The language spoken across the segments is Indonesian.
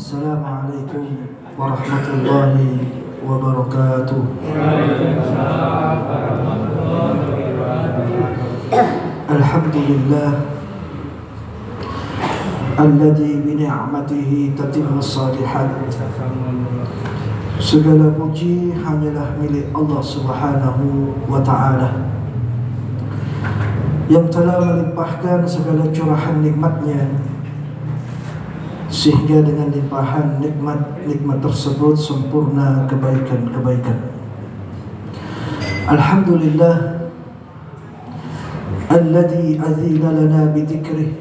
Assalamualaikum warahmatullahi wabarakatuh. Alhamdulillah alladzi bi ni'matihi tatimmus shalihat. Segala puji hanyalah milik Allah Subhanahu wa ta'ala yang telah melimpahkan segala curahan nikmatnya, sehingga dengan limpahan nikmat tersebut sempurna kebaikan-kebaikan. Alhamdulillah alladzi azina lana bidzikrih.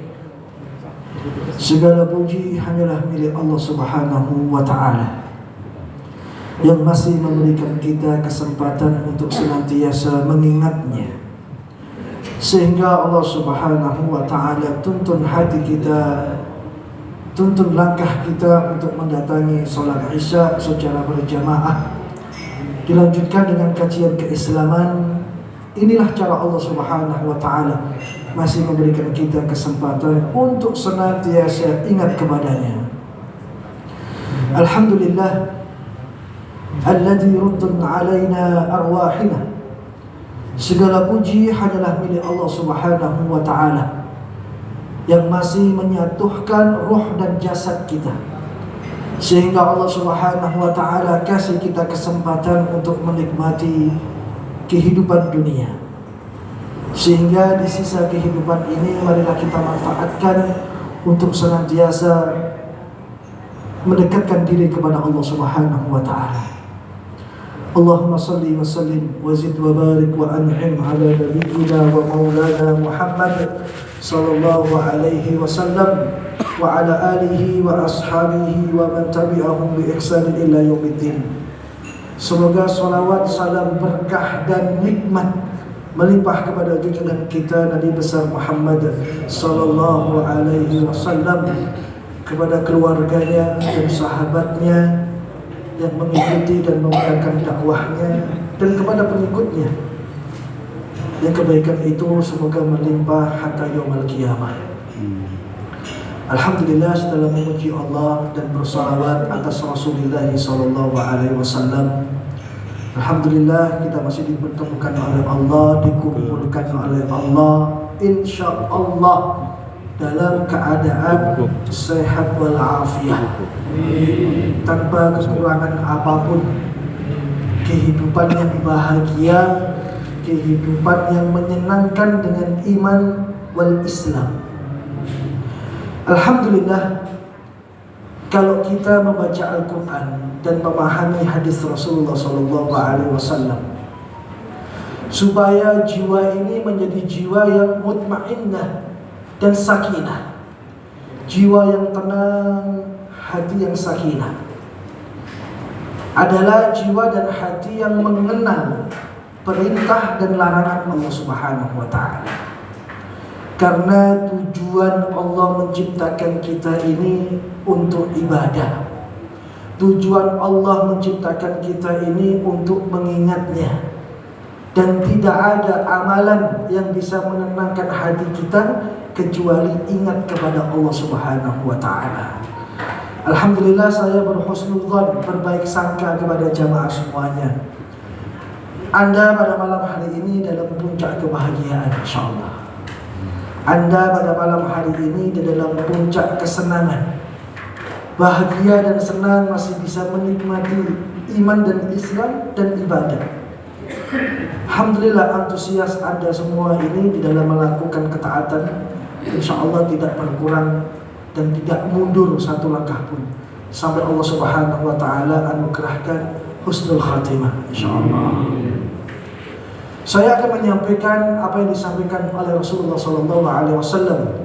Segala puji hanyalah milik Allah Subhanahu wa ta'ala yang masih memberikan kita kesempatan untuk senantiasa mengingatnya, sehingga Allah Subhanahu wa ta'ala tuntun hati kita, tuntun langkah kita untuk mendatangi sholat Isya secara berjamaah, dilanjutkan dengan kajian keislaman. Inilah cara Allah Subhanahu wa ta'ala masih memberikan kita kesempatan untuk senantiasa ingat kepadanya. Alhamdulillah alladzi ruddun alaina arwahina. Segala puji hanyalah milik Allah Subhanahu wa ta'ala yang masih menyatukan roh dan jasad kita, sehingga Allah Subhanahu wa ta'ala kasih kita kesempatan untuk menikmati kehidupan dunia. Sehingga di sisa kehidupan ini marilah kita manfaatkan untuk senantiasa mendekatkan diri kepada Allah Subhanahu wa ta'ala. Allahumma salli wa sallim wa zid wa barik wa an'im ala nabiyyina wa maulana Muhammad sallallahu alaihi wasallam wa ala alihi wa ashabihi wa man tabi'ahum bi ihsan ila yaumiddin. Semoga salawat, salam, berkah dan nikmat melimpah kepada junjungan kita Nabi besar Muhammad sallallahu alaihi wasallam, kepada keluarganya dan sahabatnya yang mengikuti dan memegang dakwahnya, dan kepada pengikutnya. Yang kebaikan itu semoga melimpah hatta yaumil qiyamah. Alhamdulillah, setelah memuji Allah dan bersalawat atas Rasulullah sallallahu alaihi wasallam, alhamdulillah kita masih dipertemukan oleh Allah, dikumpulkan oleh Allah, insyaallah dalam keadaan sehat walafiat, tanpa kekurangan apapun. Kehidupan yang bahagia, kehidupan yang menyenangkan dengan iman wal Islam. Alhamdulillah, kalau kita membaca Al-Quran dan memahami hadis Rasulullah SAW, supaya jiwa ini menjadi jiwa yang mutmainnah dan sakinah, jiwa yang tenang, hati yang sakinah, adalah jiwa dan hati yang mengenal perintah dan larangan Allah Subhanahu wa ta'ala. Karena tujuan Allah menciptakan kita ini untuk ibadah. Tujuan Allah menciptakan kita ini untuk mengingatnya. Dan tidak ada amalan yang bisa menenangkan hati kita kecuali ingat kepada Allah Subhanahu wa ta'ala. Alhamdulillah, saya berhusnudzon, berbaik sangka kepada jamaah semuanya. Anda pada malam hari ini dalam puncak kebahagiaan, insyaallah. Anda pada malam hari ini di dalam puncak kesenangan. Bahagia dan senang masih bisa menikmati iman dan Islam dan ibadah. Alhamdulillah, antusias Anda semua ini di dalam melakukan ketaatan, insyaallah tidak berkurang dan tidak mundur satu langkah pun sampai Allah Subhanahu wa ta'ala anugerahkan husnul khatimah, insyaallah. Saya akan menyampaikan apa yang disampaikan oleh Rasulullah SAW.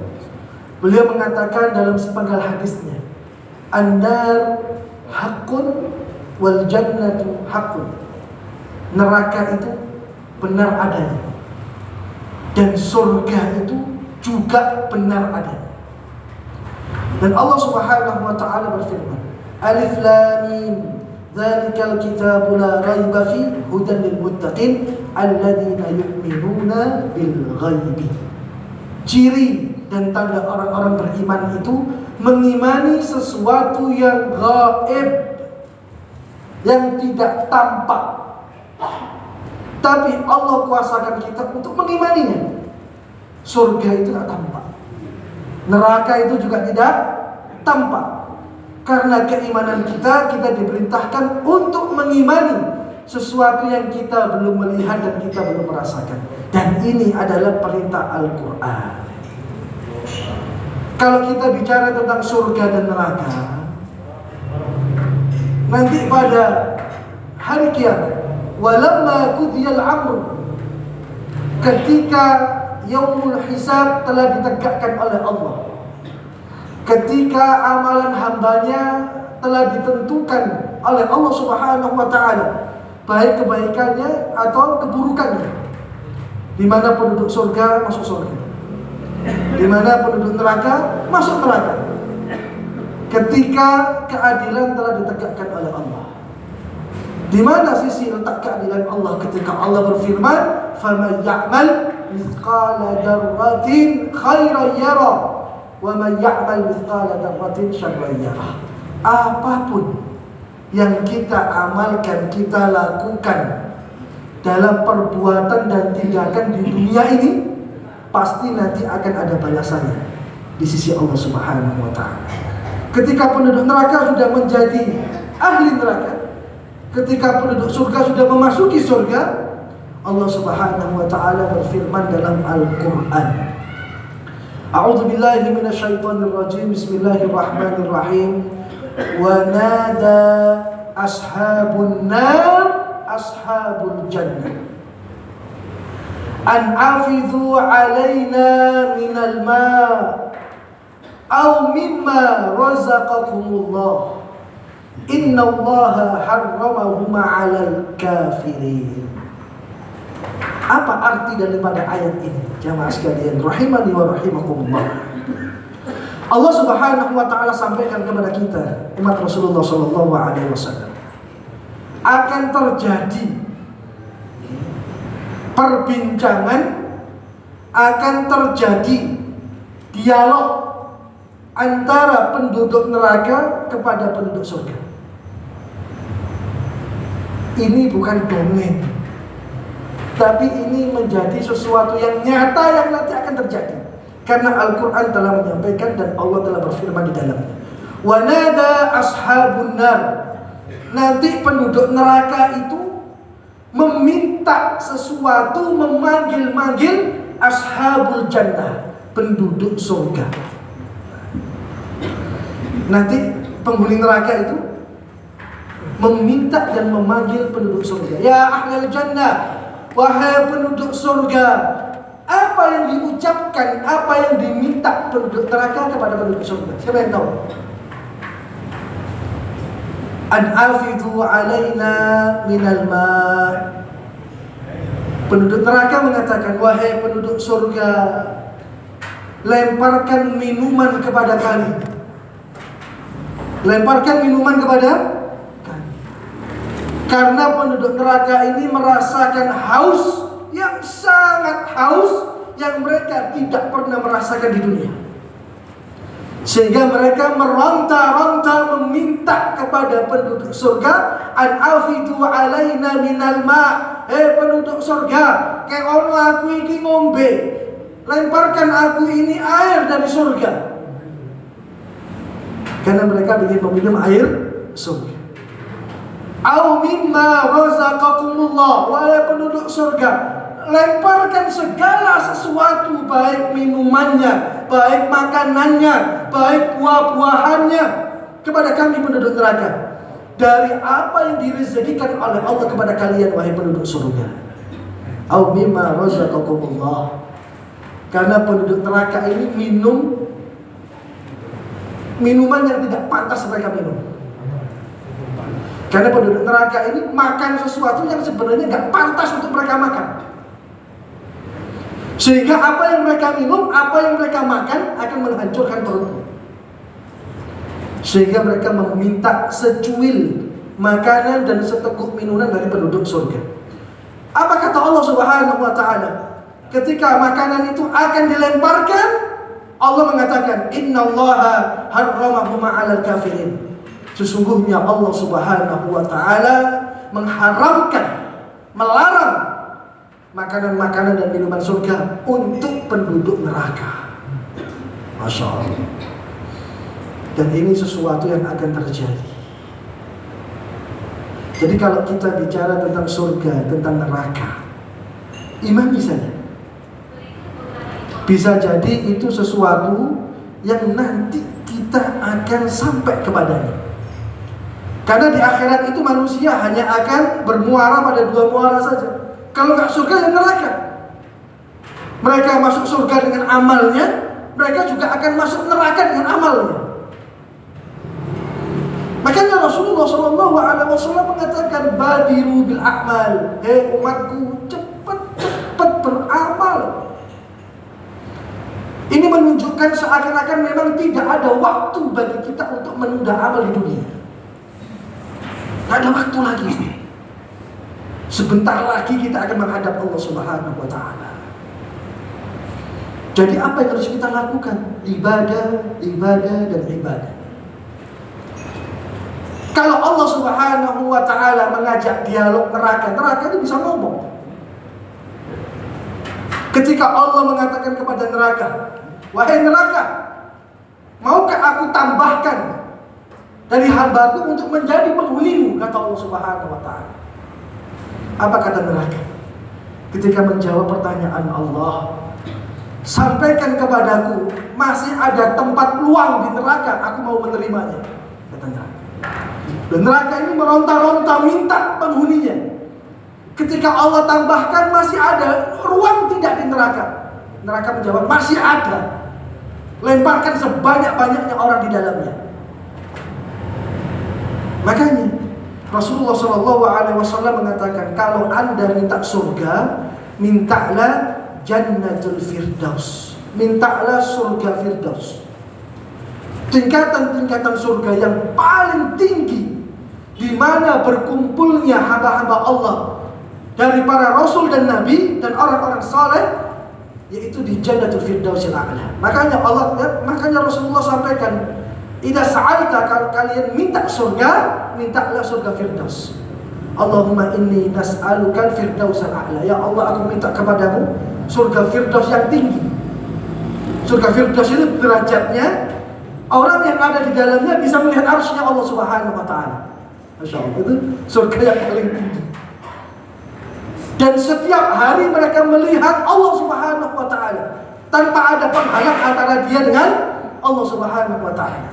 Beliau mengatakan dalam sepenggal hadisnya, "An-nar haqqun wal jannatu haqqun." Neraka itu benar adanya, dan surga itu juga benar adanya. Dan Allah Subhanahu wa ta'ala berfirman, "Alif Lam Mim, dzalikal kitabu la raiba fi hudan lil muttaqin alladzina yu'minuna bil ghaibi." ciri dan tanda orang-orang beriman itu mengimani sesuatu yang gaib, yang tidak tampak. Tapi Allah kuasakan kita untuk mengimaninya. Surga itu tidak tampak, neraka itu juga tidak tampak. Karena keimanan kita diperintahkan untuk mengimani sesuatu yang kita belum melihat dan kita belum merasakan. Dan ini adalah perintah Al-Quran. Kalau kita bicara tentang surga dan neraka, nanti pada hari kiamat, walamma qudiyal amr, ketika yaumul hisab telah ditegakkan oleh Allah, ketika amalan hambanya telah ditentukan oleh Allah Subhanahu wa ta'ala, baik kebaikannya atau keburukannya, di mana penduduk surga masuk surga, di mana penduduk neraka masuk neraka. Ketika keadilan telah ditegakkan oleh Allah, di mana sisi letak keadilan Allah? Ketika Allah berfirman, "Faman ya'mal mithqala dzarratin khairan yara, wa man ya'mal mithqala dzarratin syarran yara." Apapun yang kita amalkan, kita lakukan dalam perbuatan dan tindakan di dunia ini, pasti nanti akan ada balasannya di sisi Allah Subhanahu wa ta'ala. Ketika penduduk neraka sudah menjadi ahli neraka, ketika penduduk surga sudah memasuki surga, Allah Subhanahu wa ta'ala berfirman dalam Al-Quran, A'udzu billahi minasyaitonir rajim, bismillahirrahmanirrahim. Wa nada ashabun nar ashabul jannah an afidhu alaina minal ma' aw mimma razaqakumullah innallaha harramahuma 'alal kafirin. Apa arti daripada ayat ini? Jamaah sekalian rahimani wa rahimakumullah. Allah Subhanahu wa ta'ala sampaikan kepada kita, umat Rasulullah sallallahu alaihi wasallam, akan terjadi perbincangan, akan terjadi dialog antara penduduk neraka kepada penduduk surga. Ini bukan dongeng, tapi ini menjadi sesuatu yang nyata yang nanti akan terjadi. Karena Al-Quran telah menyampaikan dan Allah telah berfirman di dalamnya. Wa nada ashabun nar. Nanti penduduk neraka itu meminta sesuatu, memanggil-manggil ashabul jannah, penduduk surga. Nanti penghuni neraka itu meminta dan memanggil penduduk surga. Ya ahlal jannah, wahai penduduk surga. Apa yang diucapkan, apa yang diminta penduduk neraka kepada penduduk surga? Siapa yang tahu? An afidhu alaina minal ma'. Penduduk neraka mengatakan, wahai penduduk surga, lemparkan minuman kepada kami. Lemparkan minuman kepada kami. Karena penduduk neraka ini merasakan haus yang sangat haus yang mereka tidak pernah merasakan di dunia. Sehingga mereka meronta-ronta meminta kepada penduduk surga, an afidu alaina minal ma'. Penduduk surga, kayak ono aku ini ngombe, lemparkan aku ini air dari surga. Karena mereka ingin meminum air surga. Au mimma razaqakumullah, wahai penduduk surga, lemparkan segala sesuatu, baik minumannya, baik makanannya, baik buah-buahannya kepada kami penduduk neraka. Dari apa yang direzekikan oleh Allah kepada kalian, wahai penduduk surga. Au mimma razaqakumullah. Karena penduduk neraka ini minum minuman yang tidak pantas mereka minum. Karena penduduk neraka ini makan sesuatu yang sebenarnya nggak pantas untuk mereka makan. Sehingga apa yang mereka minum, apa yang mereka makan akan menghancurkan perutnya. Sehingga mereka meminta secuil makanan dan seteguk minuman dari penduduk surga. Apa kata Allah Subhanahu wa ta'ala? ketika makanan itu akan dilemparkan, Allah mengatakan, innallaha harramahuma 'alal kafirin. Sesungguhnya Allah Subhanahu wa taala mengharamkan, melarang makanan-makanan dan minuman surga untuk penduduk neraka. Masya Allah. Dan ini sesuatu yang akan terjadi. Jadi kalau kita bicara tentang surga, tentang neraka, imani saja. Bisa jadi itu sesuatu yang nanti kita akan sampai kepadanya. Karena di akhirat itu manusia hanya akan bermuara pada dua muara saja. Kalau nggak surga ya neraka. Mereka masuk surga dengan amalnya, mereka juga akan masuk neraka dengan amalnya. Makanya Rasulullah SAW mengatakan, badiru bil a'mal. Hei umatku, cepat-cepat beramal. Ini menunjukkan seakan-akan memang tidak ada waktu bagi kita untuk menunda amal di dunia. Tidak ada waktu lagi. Sebentar lagi kita akan menghadap Allah Subhanahu wa taala. Jadi apa yang harus kita lakukan? Ibadah, ibadah, dan ibadah. Kalau Allah Subhanahu wa taala mengajak dialog neraka, neraka itu bisa ngomong. Ketika Allah mengatakan kepada neraka, wahai neraka, maukah aku tambahkan dari hambaku untuk menjadi penghunimu, kata Allah Subhanahu wa taala. Apa kata neraka? Ketika menjawab pertanyaan Allah, sampaikan kepadaku, masih ada tempat luang di neraka, aku mau menerimanya, kata neraka. Dan neraka ini meronta-ronta minta penghuninya. Ketika Allah tambahkan masih ada ruang tidak di neraka, neraka menjawab masih ada. Lemparkan sebanyak-banyaknya orang di dalamnya. Makanya Rasulullah SAW mengatakan, kalau anda minta surga, mintalah Jannatul Firdaus, mintalah surga Firdaus. Tingkatan-tingkatan surga yang paling tinggi, di mana berkumpulnya hamba-hamba Allah dari para rasul dan nabi dan orang-orang saleh, yaitu di Jannatul Firdausil A'la. Makanya Rasulullah sampaikan, idza sa'alta, kalau kalian minta surga, mintalah surga Firdaus. Allahumma inni nas'aluka al-Firdausal A'la. Ya Allah, aku minta kepadamu surga Firdaus yang tinggi. Surga Firdaus itu derajatnya, orang yang ada di dalamnya bisa melihat arsy-Nya Allah Subhanahu wa taala. Masya Allah, itu surga yang paling tinggi. Dan setiap hari mereka melihat Allah Subhanahu wa taala tanpa ada penghalang antara dia dengan Allah Subhanahu wa taala.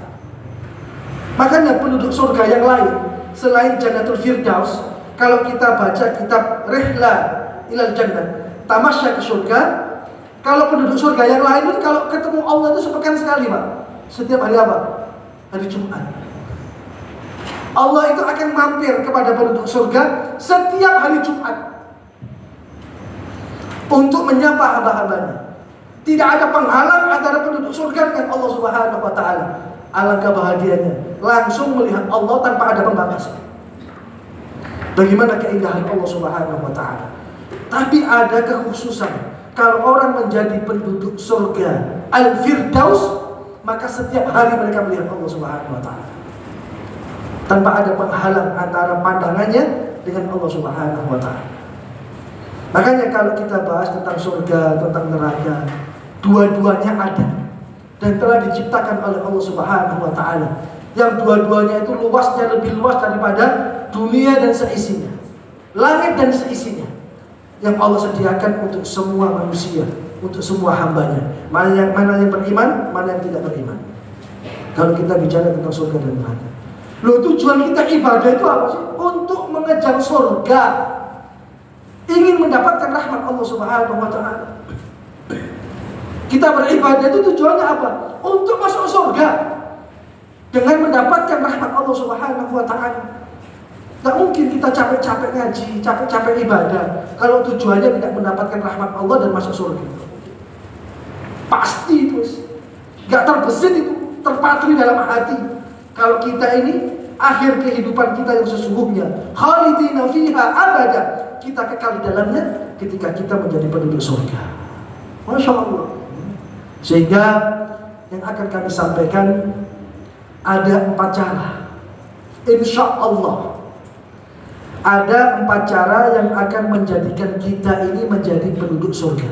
Makanya penduduk surga yang lain selain Jannatul Firdaus, kalau kita baca kitab Rihla ilal Jannah, tamasya ke surga, kalau penduduk surga yang lain itu kalau ketemu Allah itu sepekan sekali, Pak. Setiap hari apa? Hari Jumat. Allah itu akan mampir kepada penduduk surga setiap hari Jumat untuk menyapa hamba-hambanya. Tidak ada penghalang antara penduduk surga dengan Allah Subhanahu wa taala. Alangkah bahagianya langsung melihat Allah tanpa ada pembatas. Bagaimana keindahan Allah Subhanahu wa taala. Tapi ada kekhususan. Kalau orang menjadi penduduk surga Al-Firdaus, maka setiap hari mereka melihat Allah Subhanahu wa taala tanpa ada penghalang antara pandangannya dengan Allah Subhanahu wa taala. Makanya kalau kita bahas tentang surga, tentang neraka, dua-duanya ada dan telah diciptakan oleh Allah Subhanahu wa taala. Yang dua-duanya itu luasnya lebih luas daripada dunia dan seisinya, langit dan seisinya, yang Allah sediakan untuk semua manusia, untuk semua hambanya. Mana yang beriman, mana yang tidak beriman. Kalau kita bicara tentang surga dan neraka, loh, tujuan kita ibadah itu apa sih? Untuk mengejar surga, ingin mendapatkan rahmat Allah Subhanahu wa taala. Kita beribadah itu tujuannya apa? Untuk masuk surga dengan mendapatkan rahmat Allah Subhanahu wa taala. Tak mungkin kita capek-capek ngaji, capek-capek ibadah kalau tujuannya tidak mendapatkan rahmat Allah dan masuk surga. Pasti itu, gak terbesit itu, terpatri dalam hati. Kalau kita ini akhir kehidupan kita yang sesungguhnya, khalidina fiha abada, kita kekal di dalamnya ketika kita menjadi penduduk surga. Masya Allah. Sehingga yang akan kami sampaikan ada 4 cara. Insya Allah ada 4 cara yang akan menjadikan kita ini menjadi penduduk surga.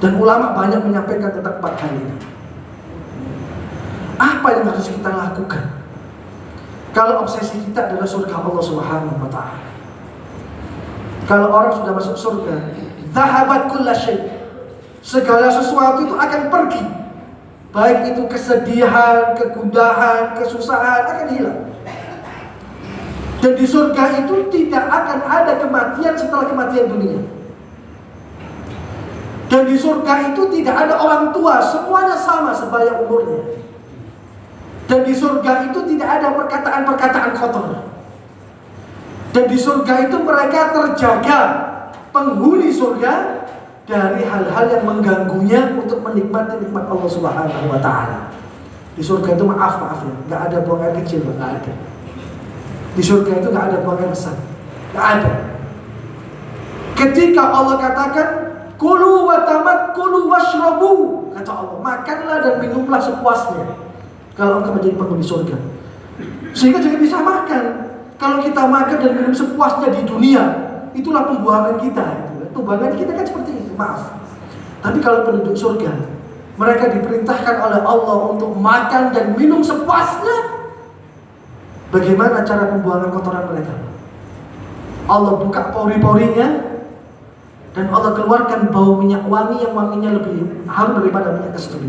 Dan ulama banyak menyampaikan tentang 4 hal ini. Apa yang harus kita lakukan kalau obsesi kita adalah surga Allah Subhanahu wa ta'ala? Kalau orang sudah masuk surga, zahabat kulla syai', segala sesuatu itu akan pergi. Baik itu kesedihan, kegundahan, kesusahan akan hilang. Dan di surga itu tidak akan ada kematian setelah kematian dunia. Dan di surga itu tidak ada orang tua, semuanya sama sebaya umurnya. Dan di surga itu tidak ada perkataan-perkataan kotor. Dan di surga itu mereka terjaga, penghuni surga, dari hal-hal yang mengganggunya untuk menikmati nikmat Allah Subhanahu wa ta'ala. Di surga itu maaf ya, gak ada buang air kecil, gak ada. Di surga itu gak ada buang air besar, gak ada. Ketika Allah katakan kulu wa tamakkulu washrabu, kata Allah, makanlah dan minumlah sepuasnya kalau engkau menjadi penghuni surga. Sehingga jangan disamakan. Kalau kita makan dan minum sepuasnya di dunia, itulah pembuangan kita. Pembuangan kita kan seperti itu, maaf. Tapi kalau penduduk surga, mereka diperintahkan oleh Allah untuk makan dan minum sepuasnya. Bagaimana cara pembuangan kotoran mereka? Allah buka pori-porinya dan Allah keluarkan bau minyak wangi yang wanginya lebih harum daripada minyak kasturi.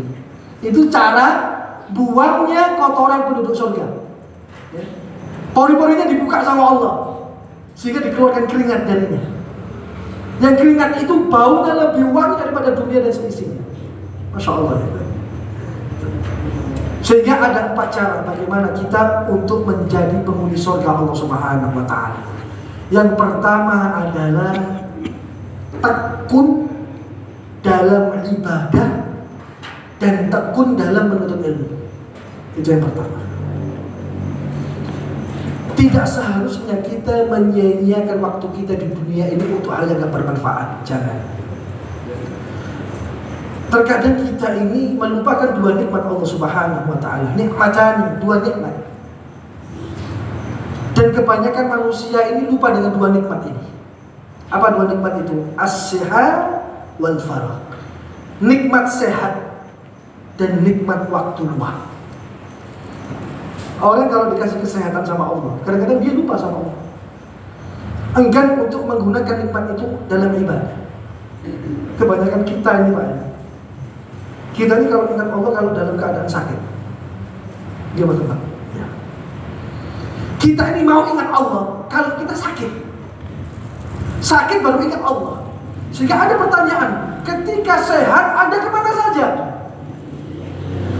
Itu cara buangnya kotoran penduduk surga. Ya. Pori-porinya dibuka sama Allah sehingga dikeluarkan keringat darinya. Yang keringat itu baunya lebih wangi daripada dunia dan seisinya. Masya Allah. Sehingga ada 4 cara bagaimana kita untuk menjadi penghuni surga Allah Subhanahu wa ta'ala. Yang pertama adalah tekun dalam ibadah dan tekun dalam menuntut ilmu. Itu yang pertama. Tidak seharusnya kita menyia-nyiakan waktu kita di dunia ini untuk hal yang gak bermanfaat. Jangan. Terkadang kita ini melupakan 2 nikmat Allah Subhanahu wa ta'ala. Nikmatani, 2 nikmat. Dan kebanyakan manusia ini lupa dengan 2 nikmat ini. Apa 2 nikmat itu? As-sihat wal faragh. Nikmat sehat dan nikmat waktu luang. Orang kalau dikasih kesehatan sama Allah, kadang-kadang dia lupa sama Allah. Enggan untuk menggunakan nikmat itu dalam ibadah. Kebanyakan kita ini Pak. Kita ini kalau ingat Allah kalau dalam keadaan sakit. Gimana Pak? Ya. Kita ini mau ingat Allah kalau kita sakit. Sakit baru ingat Allah. Sehingga ada pertanyaan, ketika sehat Anda kemana saja?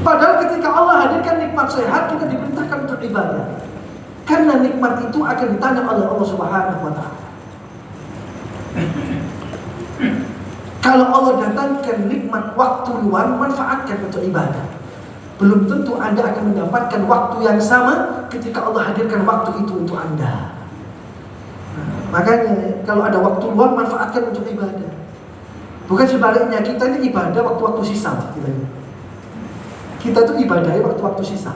Padahal ketika Allah hadirkan nikmat sehat, kita diperintahkan untuk ibadah. Karena nikmat itu akan ditanya oleh Allah Subhanahu wa ta'ala. Kalau Allah datangkan nikmat waktu luang, manfaatkan untuk ibadah. Belum tentu Anda akan mendapatkan waktu yang sama ketika Allah hadirkan waktu itu untuk Anda. Makanya kalau ada waktu luang, manfaatkan untuk ibadah. Bukan sebaliknya, kita ini ibadah waktu-waktu sisa. Kita itu ibadah waktu-waktu sisa.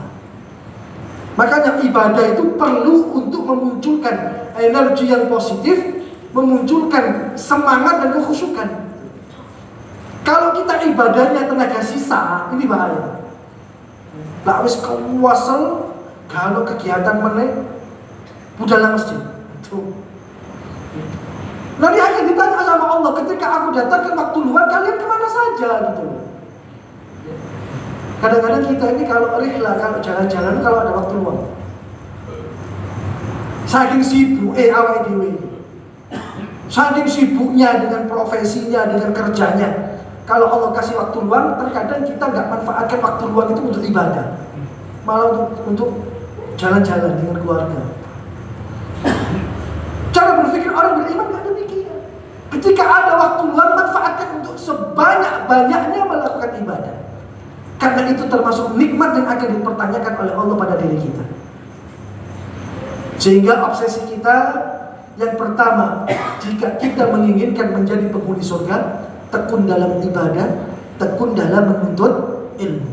Makanya ibadah itu perlu untuk memunculkan energi yang positif, memunculkan semangat dan kekhusyukan. Kalau kita ibadahnya tenaga sisa, ini bahaya. Lah wis kewasel kalau kegiatan meneh budal masjid. Itu. Nanti akan ditanya sama Allah, ketika aku datang ke waktu luang, kalian kemana saja gitu. Kadang-kadang kita ini kalau rihlah, kalau jalan-jalan, kalau ada waktu luang, saking sibuk, awake dhewe, saking sibuknya dengan profesinya, dengan kerjanya. Kalau Allah kasih waktu luang, terkadang kita nggak manfaatkan waktu luang itu untuk ibadah, malah untuk jalan-jalan dengan keluarga. Cara berpikir orang beriman nggak demikian. Ketika ada waktu luang, manfaatkan untuk sebanyak-banyaknya melakukan ibadah. Karena itu termasuk nikmat yang akan dipertanyakan oleh Allah pada diri kita. Sehingga obsesi kita yang pertama, jika kita menginginkan menjadi penghuni surga, tekun dalam ibadah, tekun dalam menuntut ilmu.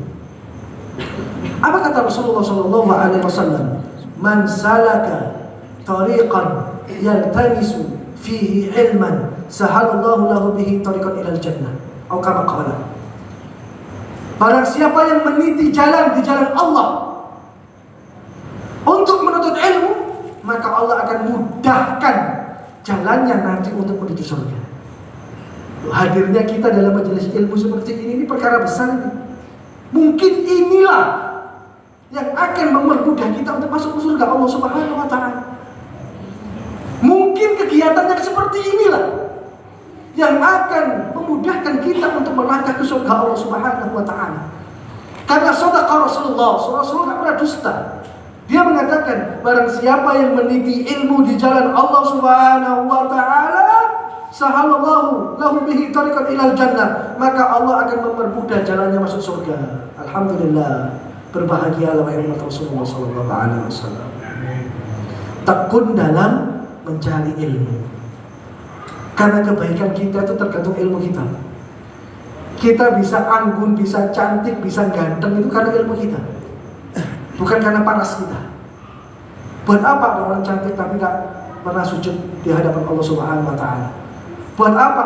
Apa kata Rasulullah SAW? Man salaka tariqan yaltamisu fihi ilman sahalallahu lahu bihi tariqan ilal jannah. Atau kama qala. Barang siapa yang meniti jalan di jalan Allah untuk menuntut ilmu, maka Allah akan mudahkan jalannya nanti untuk menuju surga. Hadirnya kita dalam majelis ilmu seperti ini perkara besar ini. Mungkin inilah yang akan mempermudah kita untuk masuk ke surga Allah Subhanahu wa taala. Mungkin kegiatan yang seperti inilah yang akan memudahkan kita untuk melangkah ke surga Allah Subhanahu wa taala. Karena shadaqa Rasulullah tidak pernah dusta. Dia mengatakan, barang siapa yang meniti ilmu di jalan Allah Subhanahu wa taala, sahalallahu lahu bihi tariqan ilal jannah, maka Allah akan mempermudah jalannya masuk surga. Alhamdulillah, berbahagialah wahai umat Rasulullah sallallahu alaihi wasallam. Tekun dalam mencari ilmu. Karena kebaikan kita itu tergantung ilmu kita. Kita bisa anggun, bisa cantik, bisa ganteng itu karena ilmu kita, bukan karena paras kita. Buat apa ada orang cantik tapi gak pernah sujud di hadapan Allah Subhanahu wa taala? Buat apa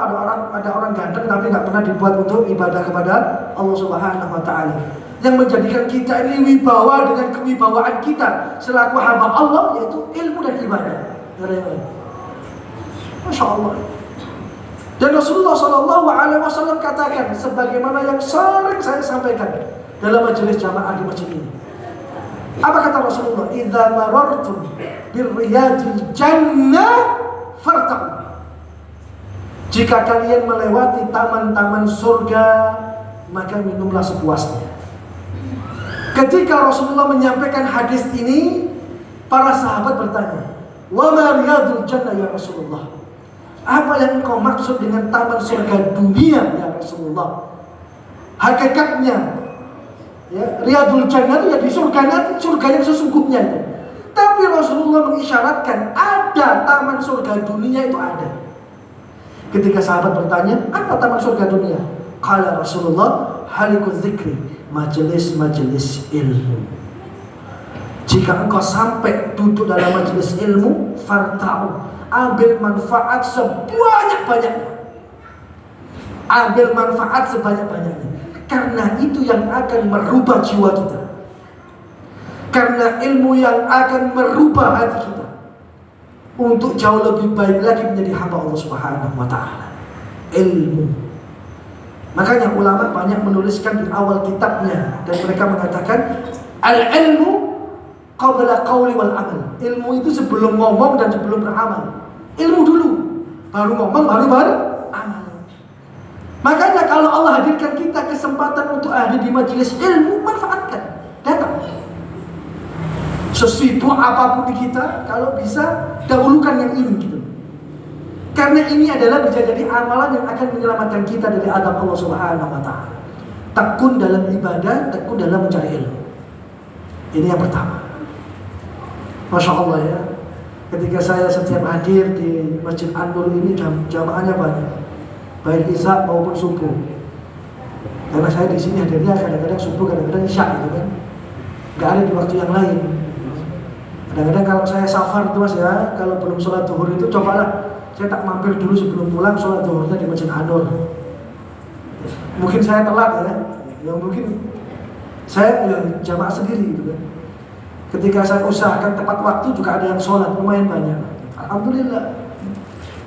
ada orang ganteng tapi gak pernah dibuat untuk ibadah kepada Allah Subhanahu wa taala? Yang menjadikan kita ini wibawa dengan kewibawaan kita selaku hamba Allah, yaitu ilmu dan ibadah. Masya Allah. Dan Rasulullah SAW katakan, sebagaimana yang sering saya sampaikan dalam majelis jamaah di masjid ini. Apa kata Rasulullah? Idza marartum birriyadil jannah fartaqu. Jika kalian melewati taman-taman surga, maka minumlah sepuasnya. Ketika Rasulullah menyampaikan hadis ini, para sahabat bertanya, wa ma riyadul jannah ya Rasulullah? Apa yang engkau maksud dengan taman surga dunia ya Rasulullah? Hakikatnya, ya, riyadul jannah itu ya di surga yang sesungguhnya itu. Tapi Rasulullah mengisyaratkan ada taman surga dunia itu ada. Ketika sahabat bertanya, apa taman surga dunia? Qala Rasulullah, halikul dzikri, majelis-majelis ilmu. Jika engkau sampai duduk dalam majelis ilmu, farta'u, ambil manfaat sebanyak-banyaknya. Ambil manfaat sebanyak-banyaknya. Karena itu yang akan merubah jiwa kita. Karena ilmu yang akan merubah hati kita untuk jauh lebih baik lagi menjadi hamba Allah Subhanahu wa taala. Ilmu. Makanya ulama banyak menuliskan di awal kitabnya, dan mereka mengatakan al-ilmu qabla qawli wal amal. Ilmu itu sebelum ngomong dan sebelum beramal. Ilmu dulu, baru ngomong, baru amal. Makanya kalau Allah hadirkan kita kesempatan untuk hadir di majelis ilmu, manfaatkan, datang. Sesibuk apapun di kita, kalau bisa dahulukan yang ini gitu. Karena ini adalah bisa jadi amalan yang akan menyelamatkan kita dari azab Allah Subhanahu wa taala. Tekun dalam ibadah, tekun dalam mencari ilmu. Ini yang pertama. Masya Allah ya. Ketika saya setiap hadir di Masjid An-Nur ini, jamaahnya banyak, baik isya maupun subuh. Karena saya di sini hadirnya kadang-kadang subuh, kadang-kadang isya gitu kan. Gak ada di waktu yang lain. Kadang-kadang kalau saya safar itu mas ya, kalau belum sholat zuhur itu cobalah saya tak mampir dulu sebelum pulang sholat zuhurnya di Masjid An-Nur. Mungkin saya telat ya mungkin saya jamaah sendiri gitu kan. Ketika saya usahakan tepat waktu juga ada yang sholat lumayan banyak. Alhamdulillah.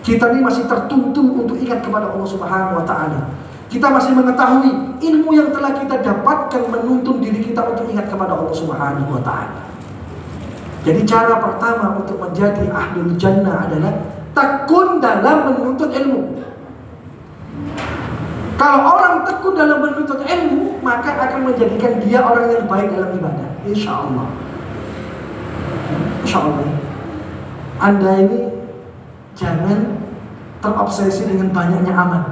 Kita ini masih tertuntun untuk ingat kepada Allah Subhanahu wa taala. Kita masih mengetahui ilmu yang telah kita dapatkan menuntun diri kita untuk ingat kepada Allah Subhanahu wa taala. Jadi cara pertama untuk menjadi ahlul jannah adalah tekun dalam menuntut ilmu. Kalau orang tekun dalam menuntut ilmu, maka akan menjadikan dia orang yang baik dalam ibadah. Insyaallah. Insyaallah. Anda ini jangan terobsesi dengan banyaknya amal.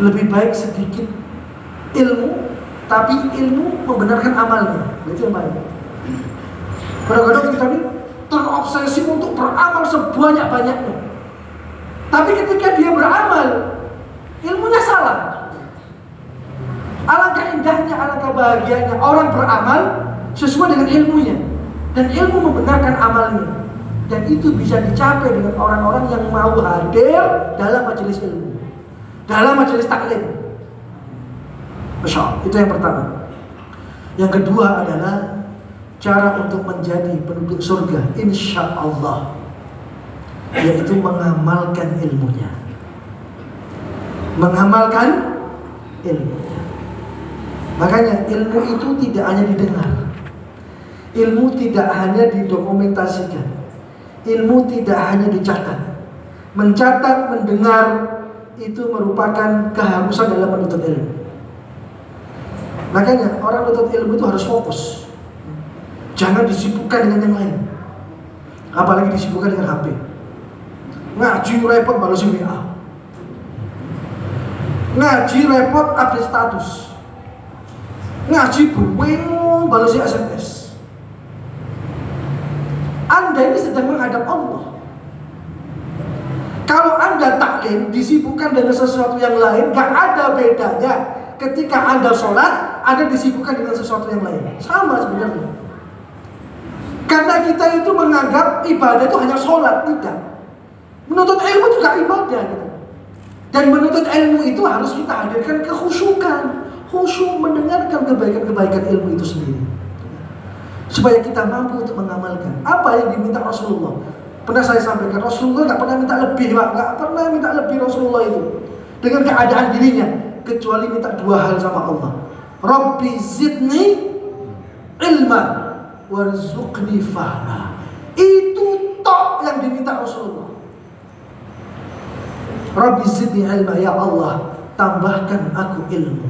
Lebih baik sedikit ilmu, tapi ilmu membenarkan amalnya. Itu yang baik. Kadang-kadang kita ini terobsesi untuk beramal sebanyak-banyaknya. Tapi ketika dia beramal, Alangkah indahnya, alangkah bahagianya orang beramal sesuai dengan ilmunya, dan ilmu membenarkan amalnya. Dan itu bisa dicapai dengan orang-orang yang mau hadir dalam majelis ilmu, dalam majelis taklim. Masya Allah, itu yang pertama. Yang kedua adalah cara untuk menjadi penduduk surga, insya Allah, yaitu mengamalkan ilmunya. Mengamalkan ilmunya. Makanya ilmu itu tidak hanya didengar, ilmu tidak hanya didokumentasikan, ilmu tidak hanya dicatat. Mencatat, mendengar itu merupakan keharusan dalam menuntut ilmu. Makanya orang menuntut ilmu itu harus fokus. Jangan disibukkan dengan yang lain, apalagi disibukkan dengan HP. Ngaji repot balas WA, ngaji repot update status, ngaji bingung balas SMS. Anda ini sedang menghadap Allah. Kalau Anda taklim disibukkan dengan sesuatu yang lain, gak ada bedanya ketika Anda sholat, Anda disibukkan dengan sesuatu yang lain. Sama sebenarnya. Karena kita itu menganggap ibadah itu hanya sholat, tidak. Menuntut ilmu juga ibadah gitu. Dan menuntut ilmu itu harus kita hadirkan kekhusyukan, khusyuk mendengarkan kebaikan-kebaikan ilmu itu sendiri, supaya kita mampu untuk mengamalkan apa yang diminta Rasulullah. Pernah saya sampaikan, Rasulullah gak pernah minta lebih, Pak. Gak pernah minta lebih Rasulullah itu dengan keadaan dirinya, kecuali minta dua hal sama Allah. Rabbi zidni ilma warzuqni fahma. Itu tok yang diminta Rasulullah. Rabbi zidni ilma, ya Allah tambahkan aku ilmu.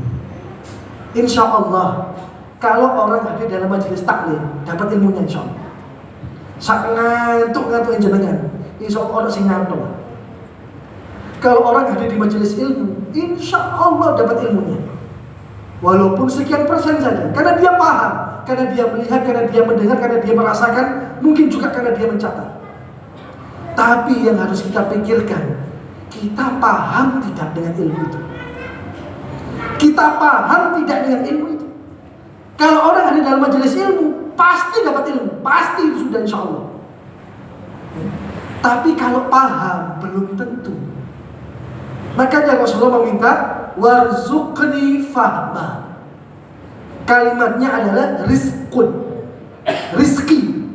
Insya Allah kalau orang hadir dalam majelis taklim dapat ilmunya, insya Allah. Sak ngantuk jenengan, insya Allah orang sing ngantuk. Kalau orang hadir di majelis ilmu, insya Allah dapat ilmunya. Walaupun sekian persen saja, karena dia paham, karena dia melihat, karena dia mendengar, karena dia merasakan, mungkin juga karena dia mencatat. Tapi yang harus kita pikirkan, kita paham tidak dengan ilmu itu? Kita paham tidak dengan ilmu itu? Kalau orang hadir dalam majelis ilmu, pasti dapat ilmu, pasti itu sudah insya Allah. Tapi kalau paham, belum tentu. Makanya Rasulullah meminta warzuqni fahma. Kalimatnya adalah rizqun, rizki.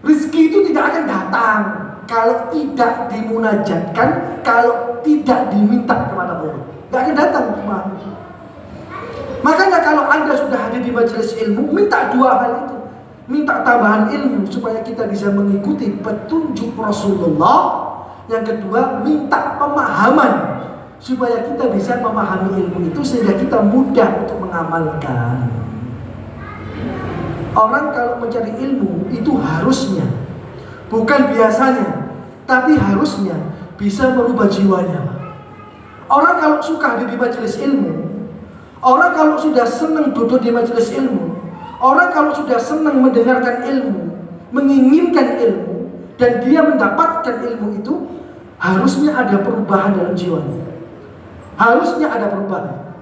Rizki itu tidak akan datang kalau tidak dimunajatkan, kalau tidak diminta kepada Allah. Tidak akan datang. Makanya kalau Anda sudah hadir di majelis ilmu, minta dua hal itu. Minta tambahan ilmu supaya kita bisa mengikuti petunjuk Rasulullah. Yang kedua, minta pemahaman supaya kita bisa memahami ilmu itu sehingga kita mudah untuk mengamalkan. Orang kalau mencari ilmu itu harusnya, bukan biasanya, tapi harusnya bisa merubah jiwanya. Orang kalau suka hadir di majelis ilmu, orang kalau sudah senang duduk di majelis ilmu, orang kalau sudah senang mendengarkan ilmu, menginginkan ilmu, dan dia mendapatkan ilmu itu, harusnya ada perubahan dalam jiwanya. Harusnya ada perubahan.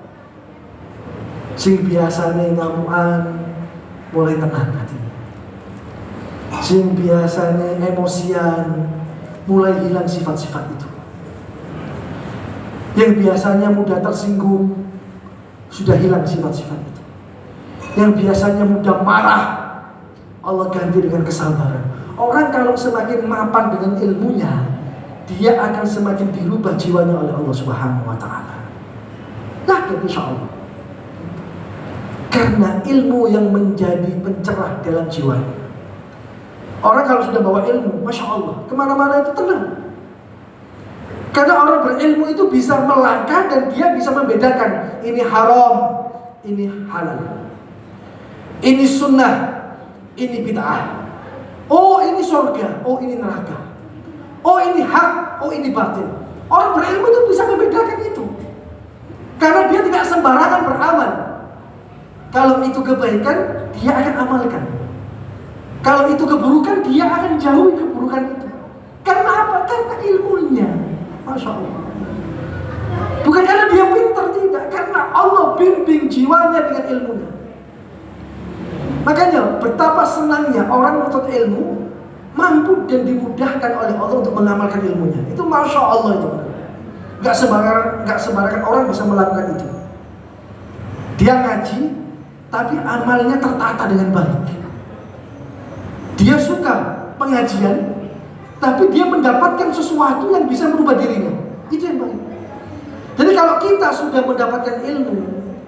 Sing biasanya ngamuan, mulai tenang hati. Sing biasanya emosian, mulai hilang sifat-sifat itu. Yang biasanya mudah tersinggung, sudah hilang sifat-sifat itu. Yang biasanya mudah marah, Allah ganti dengan kesabaran. Orang kalau semakin mapan dengan ilmunya, dia akan semakin dirubah jiwanya oleh Allah Subhanahu wa ta'ala. Yakin insya Allah. Karena ilmu yang menjadi pencerah dalam jiwanya. Orang kalau sudah bawa ilmu, Masya Allah, kemana-mana itu tenang. Karena orang berilmu itu bisa melangkah dan dia bisa membedakan ini haram, ini halal, ini sunnah, ini bid'ah. Oh ini surga, oh ini neraka, oh ini hak, oh ini batil. Orang berilmu itu bisa membedakan itu. Karena dia tidak sembarangan beramal. Kalau itu kebaikan, dia akan amalkan. Kalau itu keburukan, dia akan jauhi keburukan itu. Karena apa? Karena ilmunya. Masya Allah. Bukan karena dia pintar, tidak. tidak? Karena Allah bimbing jiwanya dengan ilmunya. Makanya betapa senangnya orang menuntut ilmu, mampu dan dimudahkan oleh Allah untuk mengamalkan ilmunya. Itu Masya Allah itu. Gak sembarangan orang bisa melakukan itu. Dia ngaji, tapi amalnya tertata dengan baik. Dia suka pengajian, tapi dia mendapatkan sesuatu yang bisa merubah dirinya. Itu yang baik. Jadi kalau kita sudah mendapatkan ilmu,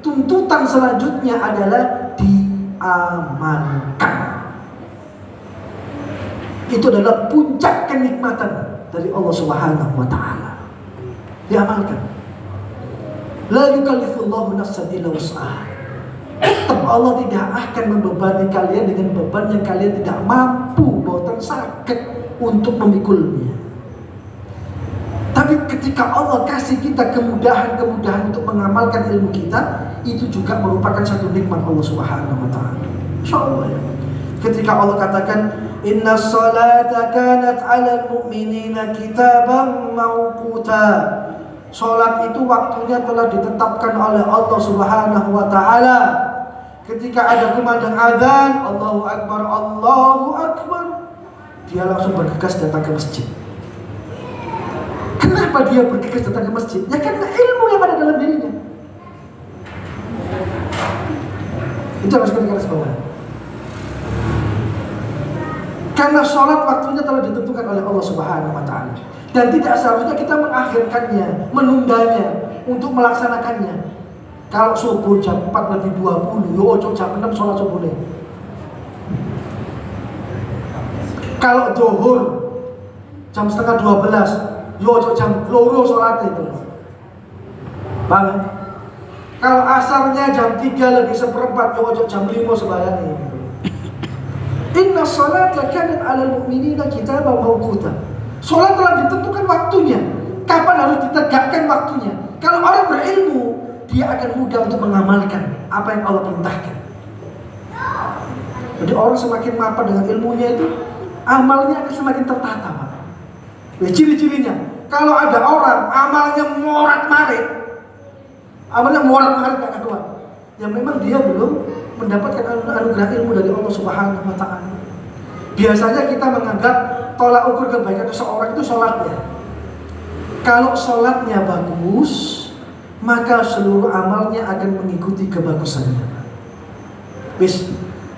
tuntutan selanjutnya adalah diamalkan. Itu adalah puncak kenikmatan dari Allah Subhanahu wa taala. Diamalkan. La yukallifullahu nafsan illa wus'aha. Tetap Allah tidak akan membebani kalian dengan beban yang kalian tidak mampu, bahkan sakit untuk memikulnya. Tapi ketika Allah kasih kita kemudahan-kemudahan untuk mengamalkan ilmu kita, itu juga merupakan satu nikmat Allah Subhanahu wa taala. Insyaallah ya. Ketika Allah katakan inna salata kanat 'alal mu'minina kitaban mawquta. Salat itu waktunya telah ditetapkan oleh Allah Subhanahu wa taala. Ketika ada kumandang azan, Allahu Akbar, Allahu Akbar, dia langsung bergegas datang ke masjid. Kenapa dia bergegas datang ke masjid? Ya karena ilmu yang ada dalam dirinya. Itu harus kita garis bawah. Karena sholat waktunya telah ditentukan oleh Allah Subhanahu wa taala. Dan tidak seharusnya kita mengakhirkannya, menundanya untuk melaksanakannya. Kalau subuh jam 4:20, yo ojo jam 6 sholat subuh nih. Kalau zuhur jam setengah 12, yo ojo jam 2 sholat itu. Paham? Kalau asarnya jam 3:03, yo ojo jam 5 sembahyang. Inna salata kanat 'alal mu'minina kitaban mawquta. Salat telah ditentukan waktunya. Kapan harus ditegakkan waktunya? Kalau orang berilmu, dia akan mudah untuk mengamalkan apa yang Allah perintahkan. Jadi orang semakin mapan dengan ilmunya itu, amalnya akan semakin tertata, Pak. Ciri-cirinya, kalau ada orang amalnya morat-marit gak keluar, ya memang dia belum mendapatkan anugerah ilmu dari Allah Subhanahu wa taala. Biasanya kita menganggap tolak ukur kebaikan seseorang itu sholatnya. Kalau sholatnya bagus, maka seluruh amalnya akan mengikuti kebagusannya. Wis,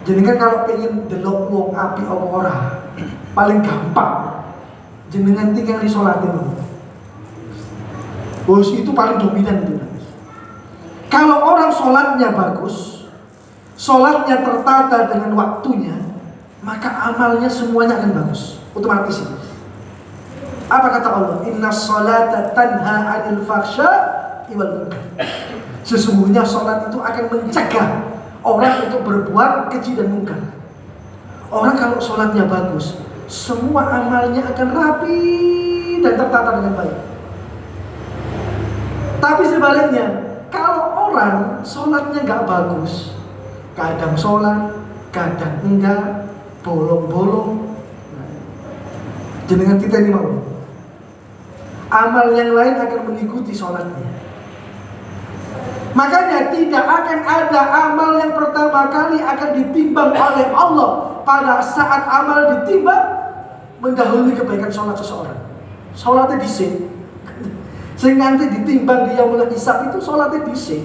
jenengan kalau pengen delok wong api apa ora, paling gampang jenengan tinggal di sholatin. Bos itu paling dominan itu. Kalau orang sholatnya bagus, sholatnya tertata dengan waktunya, maka amalnya semuanya akan bagus, otomatis itu. Apa kata Allah? Inna sholata tanha 'anil fahsya'i wal munkar. Sesungguhnya sholat itu akan mencegah orang untuk berbuat keji dan munkar. Orang kalau sholatnya bagus, semua amalnya akan rapi dan tertata dengan baik. Tapi sebaliknya, kalau orang sholatnya nggak bagus, kadang sholat, kadang enggak, bolong-bolong, jenengan kita ini mau, amal yang lain akan mengikuti sholatnya. Makanya tidak akan ada amal yang pertama kali akan ditimbang oleh Allah pada saat amal ditimbang mendahului kebaikan sholat seseorang. Sholatnya disik, sehingga nanti ditimbang dia mulai hisab itu sholatnya disik.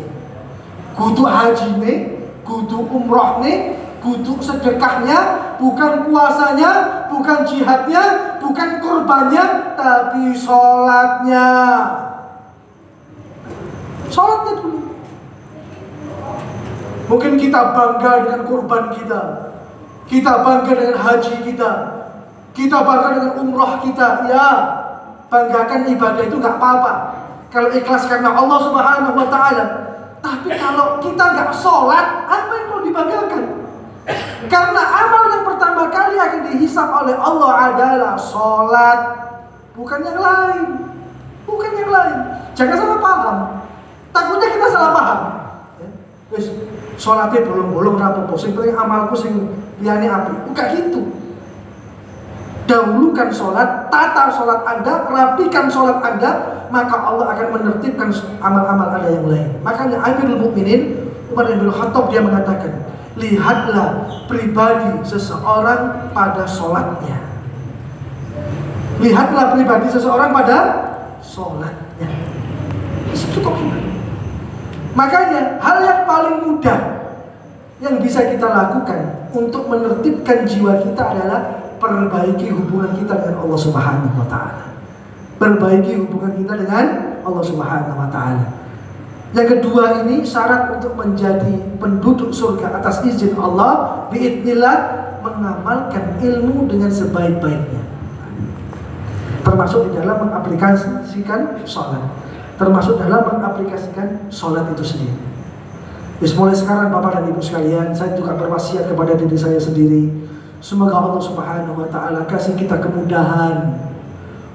Kudu haji nih, kudu umroh nih, kudu sedekahnya, bukan puasanya, bukan jihadnya, bukan kurbannya, tapi sholatnya. Sholatnya dulu. Mungkin kita bangga dengan kurban kita bangga dengan haji kita bangga dengan umroh kita. Ya, banggakan ibadah itu gak apa-apa kalau ikhlas karena Allah Subhanahu wa ta'ala. Tapi kalau kita gak sholat, apa yang mau dibanggakan? Karena amal yang pertama kali akan dihisab oleh Allah adalah sholat, bukan yang lain. Jangan salah paham. Takutnya kita salah paham. Wis sholatnya bolong-bolong rapopo, sing penting amalku sing liyane apik. Bukan gitu. dahulukan sholat, tata sholat Anda, rapikan sholat Anda, maka Allah akan menertibkan amal-amal Anda yang lain. Makanya Amirul Mukminin Umar bin Khattab dia mengatakan, lihatlah pribadi seseorang pada sholatnya. Lihatlah pribadi seseorang pada sholatnya. Itu kok. Makanya hal yang paling mudah yang bisa kita lakukan untuk menertibkan jiwa kita adalah perbaiki hubungan kita dengan Allah Subhanahu wa taala. Perbaiki hubungan kita dengan Allah Subhanahu wa taala. Yang kedua ini syarat untuk menjadi penduduk surga atas izin Allah, biidznillah, mengamalkan ilmu dengan sebaik-baiknya. Termasuk di dalam mengaplikasikan sholat. Termasuk dalam mengaplikasikan sholat itu sendiri. Mulai sekarang Bapak dan Ibu sekalian, saya juga berwasiat kepada diri saya sendiri. Semoga Allah Subhanahu wa taala kasih kita kemudahan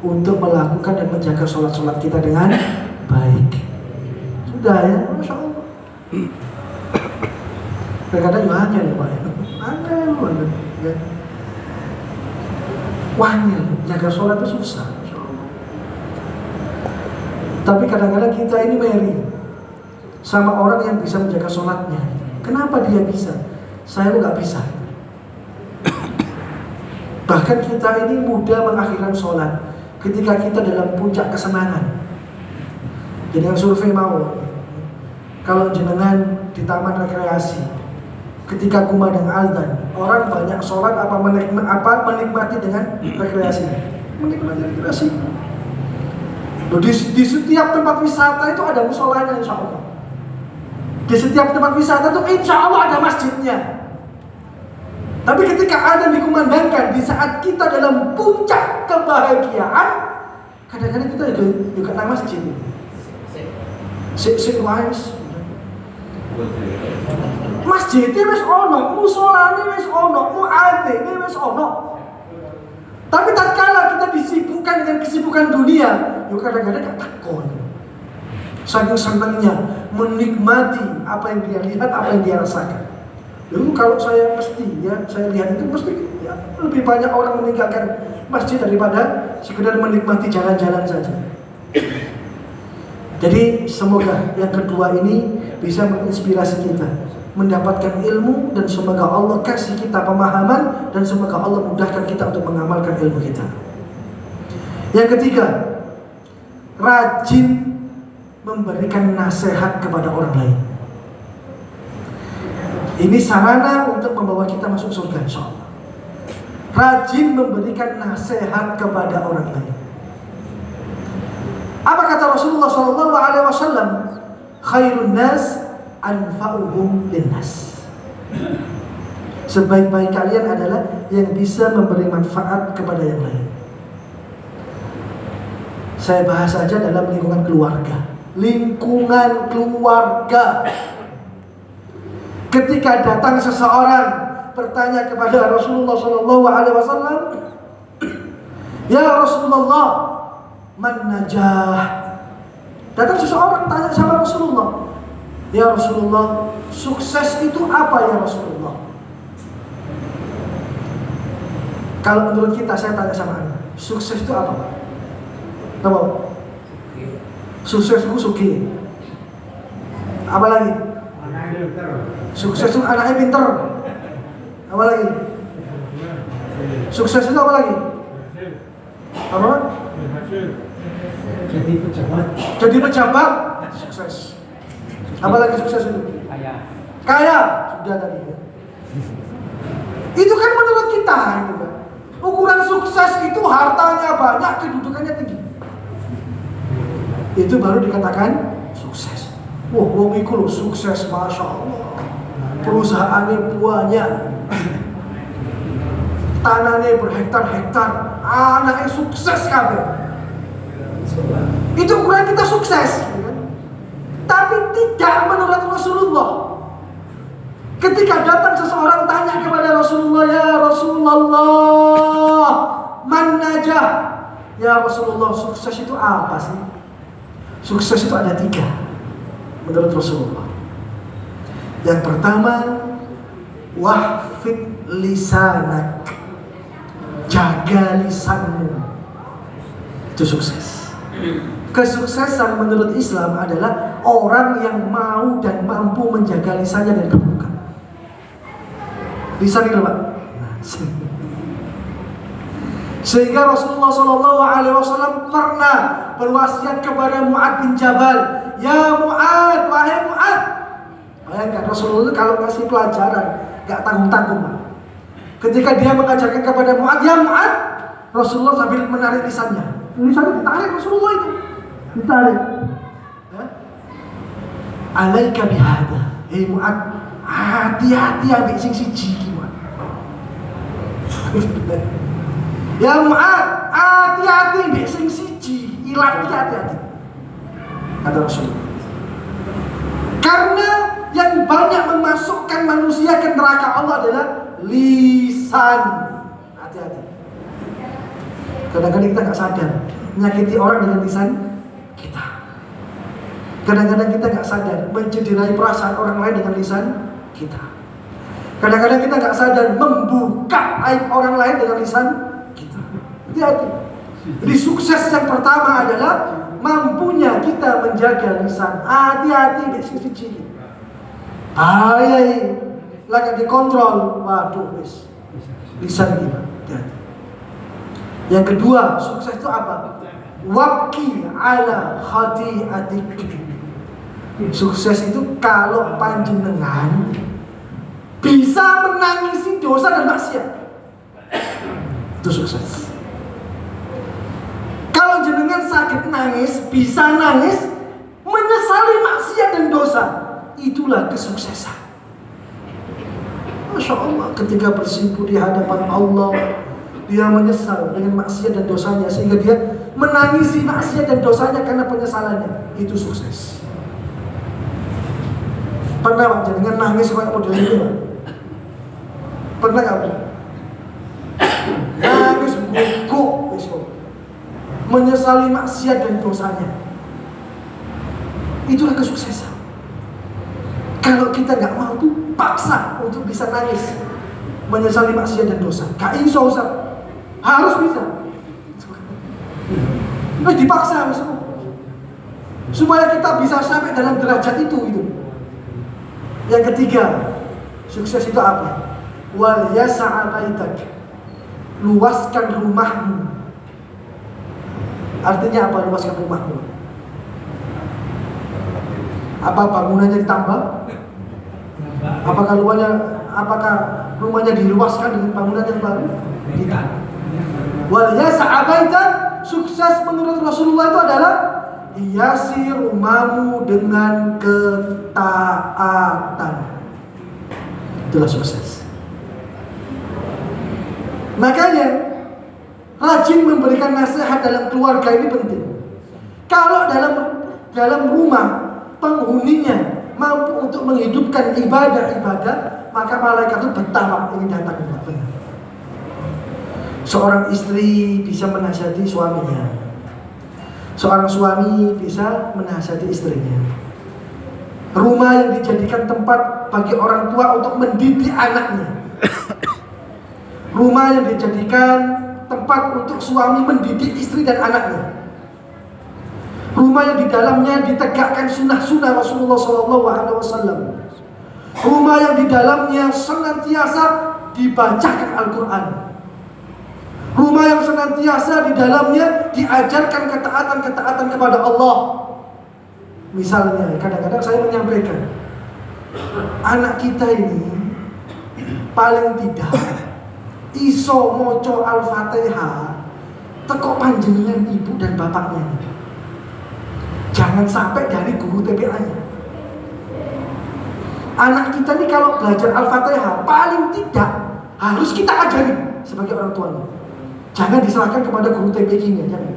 untuk melakukan dan menjaga sholat-sholat kita dengan baik. Sudah ya, Masya Allah. Kadang-kadang juga angel Pak ya. Angel ya. Wangil, jaga sholat itu susah, Masya Allah. Tapi kadang-kadang kita ini meri sama orang yang bisa menjaga sholatnya. Kenapa dia bisa? Saya nggak bisa. Bahkan kita ini mudah mengakhirkan sholat ketika kita dalam puncak kesenangan. Jadi yang survei mau, kalau jenengan di taman rekreasi, ketika kumandang azan, orang banyak sholat apa menikmati dengan rekreasinya? Menikmati rekreasi. Di setiap tempat wisata itu ada musholanya, insya Allah. Di setiap tempat wisata itu insya Allah ada masjidnya. Tapi ketika azan dikumandangkan di saat kita dalam puncak kebahagiaan, kadang-kadang kita juga nang masjid. Sik wise. Masjidnya wis ono, musholane wis ono, muadzine wis ono. Tapi tatkala kita disibukkan dengan kesibukan dunia, yuk kadang-kadang gak takon. Saking senangnya menikmati apa yang dia lihat, apa yang dia rasakan. Lalu kalau saya saya lihat itu mesti ya, lebih banyak orang meninggalkan masjid daripada sekedar menikmati jalan-jalan saja. Jadi semoga yang kedua ini bisa menginspirasi kita mendapatkan ilmu, dan semoga Allah kasih kita pemahaman, dan semoga Allah mudahkan kita untuk mengamalkan ilmu kita. Yang ketiga, rajin memberikan nasihat kepada orang lain. Ini sarana untuk membawa kita masuk surga, insyaallah. Rajin memberikan nasihat kepada orang lain. Apa kata Rasulullah SAW? Khairun nas anfa'uhum linnas. Sebaik-baik kalian adalah yang bisa memberi manfaat kepada yang lain. Saya bahas saja dalam lingkungan keluarga. Lingkungan keluarga. Ketika datang seseorang bertanya kepada Rasulullah SAW, ya Rasulullah, man najah? Datang seseorang tanya sama Rasulullah, ya Rasulullah, sukses itu apa ya Rasulullah? Kalau menurut kita, saya tanya sama Anda, sukses itu apa? Apa? Sukses itu suki. Apa lagi? Sukses itu anaknya pinter. Apa lagi? Sukses itu apa lagi? Apa? Jadi pejabat. Sukses. Apa lagi sukses itu? Kaya. Sudah tadi. Itu kan menurut kita itu kan. Ukuran sukses itu hartanya banyak, kedudukannya tinggi. Itu baru dikatakan sukses. Wah, wong iku lho sukses, masya Allah. Perusahaannya banyak, tanahnya berhektar-hektar, anaknya sukses kabeh. Itu ukuran kita sukses. Tapi tidak menurut Rasulullah. Ketika datang seseorang tanya kepada Rasulullah, ya Rasulullah, man najah? Ya Rasulullah, sukses itu apa sih? Sukses itu ada 3 menurut Rasulullah. Yang pertama, wahfid lisanak, jaga jaga lisanmu. Itu sukses. Kesuksesan menurut Islam adalah orang yang mau dan mampu menjaga lisannya dari keburukan. Lisan itu Pak. Sehingga Rasulullah SAW pernah berwasiat kepada Mu'ad bin Jabal, ya Mu'ad, wahai Mu'ad. Bayangkan Rasulullah kalau ngasih pelajaran gak tanggung-tanggung Pak. Ketika dia mengajarkan kepada Mu'ad, ya Mu'ad, Rasulullah sambil menarik lisannya. Lisannya ditarik Rasulullah itu. Ditarik. Alaika bihada. Hei Mu'ad, hati-hati ambil sing siji Mu'ad. Ya Mu'ad, hati-hati ambil sing siji, ilang hati-hati. Kata Rasulullah. Karena yang banyak memasukkan manusia ke neraka Allah adalah lisan. Hati-hati. Kadang-kadang kita gak sadar menyakiti orang dengan lisan kita. Kadang-kadang kita gak sadar mencederai perasaan orang lain dengan lisan kita. Kadang-kadang kita gak sadar membuka aib orang lain dengan lisan kita. Hati-hati. Jadi sukses yang pertama adalah mampunya kita menjaga lisan. Hati-hati di sisi bahaya lagi dikontrol. Waduh wis. Lisan kita. Hati-hati. Yang kedua, sukses itu apa? Wabki ala khati'atik. Sukses itu kalau panjenengan bisa menangisi dosa dan maksiat. Itu sukses. Kalau jenengan sakit nangis, bisa nangis, menyesali maksiat dan dosa, itulah kesuksesan. Masya Allah, ketika bersimpu di hadapan Allah, dia menyesal dengan maksiat dan dosanya, sehingga dia menangisi maksiat dan dosanya karena penyesalannya. Itu sukses. Pernah Pak jenengan nangis kayak model ini Pak? Pernah kamu? Nangis guguk, menyesali maksiat dan dosanya. Itulah kesuksesan. Kalau kita nggak mampu, paksa untuk bisa nangis, menyesali maksiat dan dosa. Gak iso Ustaz. Harus bisa. Dipaksa supaya kita bisa sampai dalam derajat itu. Yang ketiga, sukses itu apa? Wal yasa'a baitak. Luaskan rumahmu. Artinya apa luaskan rumahmu? Apa bangunannya ditambah? Apakah rumahnya diluaskan dengan bangunan yang baru? Tidak. Wal yasa'a baitak, sukses menurut Rasulullah itu adalah hiasi rumahmu dengan ketaatan. Itulah sukses. Makanya rajin memberikan nasihat dalam keluarga ini penting. Kalau dalam rumah penghuninya mampu untuk menghidupkan ibadah-ibadah, maka malaikat itu betah ingin datang. Seorang istri bisa menasihati suaminya, seorang suami bisa menasihati istrinya. Rumah yang dijadikan tempat bagi orang tua untuk mendidik anaknya. Rumah yang dijadikan tempat untuk suami mendidik istri dan anaknya. Rumah yang di dalamnya ditegakkan sunnah-sunnah Rasulullah SAW. Rumah yang di dalamnya senantiasa dibacakan Al-Quran. Rumah yang senantiasa di dalamnya diajarkan ketaatan-ketaatan kepada Allah. Misalnya, kadang-kadang saya menyampaikan, anak kita ini paling tidak iso moco Al-Fatihah teko panjenengan ibu dan bapaknya. Jangan sampai dari guru TPA-nya. Anak kita ini kalau belajar Al-Fatihah paling tidak harus kita ajari sebagai orang tuanya. Jangan diserahkan kepada guru TPI-nya, jangan.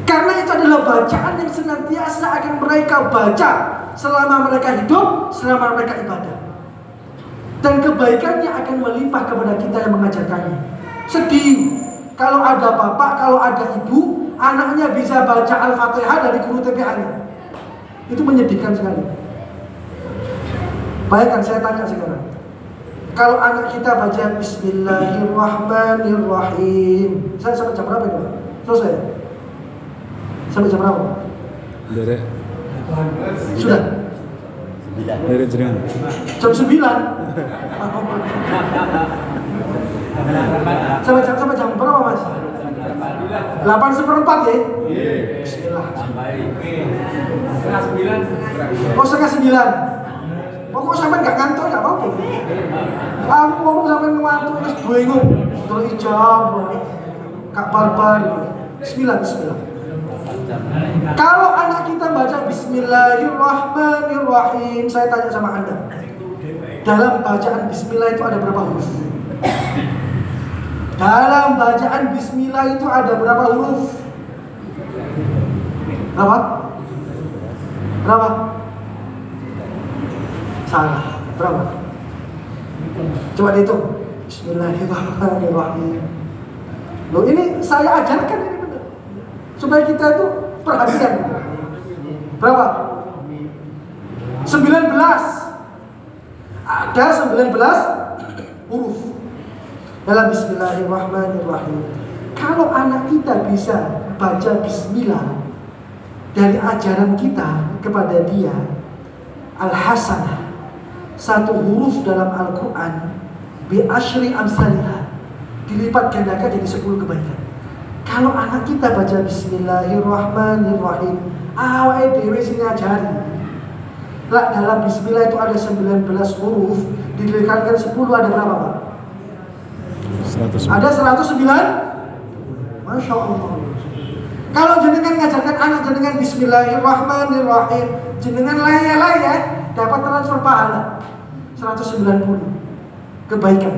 Karena itu adalah bacaan yang senantiasa akan mereka baca selama mereka hidup, selama mereka ibadah. Dan kebaikannya akan melimpah kepada kita yang mengajarkannya. Sedih kalau ada bapak, kalau ada ibu, anaknya bisa baca Al-Fatihah dari guru TPA-nya. Itu menyedihkan sekali. Bayangkan saya tanya sekarang, Kalau anak kita baca Bismillahirrahmanirrahim, saya sampai jam berapa itu? Selesai? Sampai jam berapa? Dari Sudah? 9. Dari jenengan. Jam 9? Sampai jam berapa Mas? 8:15 ya? Bismillah. Oh, setengah 9. Pokoknya sampai nggak ngantor nggak apa-apa. Aku ngomong sampai ngantor terus bingung. Terus ijab, Kak Barbar. Bismillah. Kalau anak kita baca Bismillahirrahmanirrahim, saya tanya sama Anda, dalam bacaan Bismillah itu ada berapa huruf? Dalam bacaan Bismillah itu ada berapa huruf? Berapa? Salah. Berapa? Coba dihitung. Bismillahirrahmanirrahim. Loh, ini saya ajarkan ini benar. Supaya kita itu perhatian. Berapa? 19. Ada 19 huruf dalam Bismillahirrahmanirrahim. Kalau anak kita bisa baca Bismillah dari ajaran kita kepada dia, Al-Hasanah, satu huruf dalam Al-Quran bi asyri amsalihah, dilipat gandakan jadi 10 kebaikan. Kalau anak kita baca Bismillahirrahmanirrahim, awake dhewe sing ngajari. Lah dalam Bismillah itu ada 19 huruf, dilihatkan 10 ada berapa Pak? 109. Ada 109. Masya Allah. Kalau jenengan ngajarkan anak jenengan Bismillahirrahmanirrahim, jenengan laya-laya dapat transfer pahala 190 kebaikan.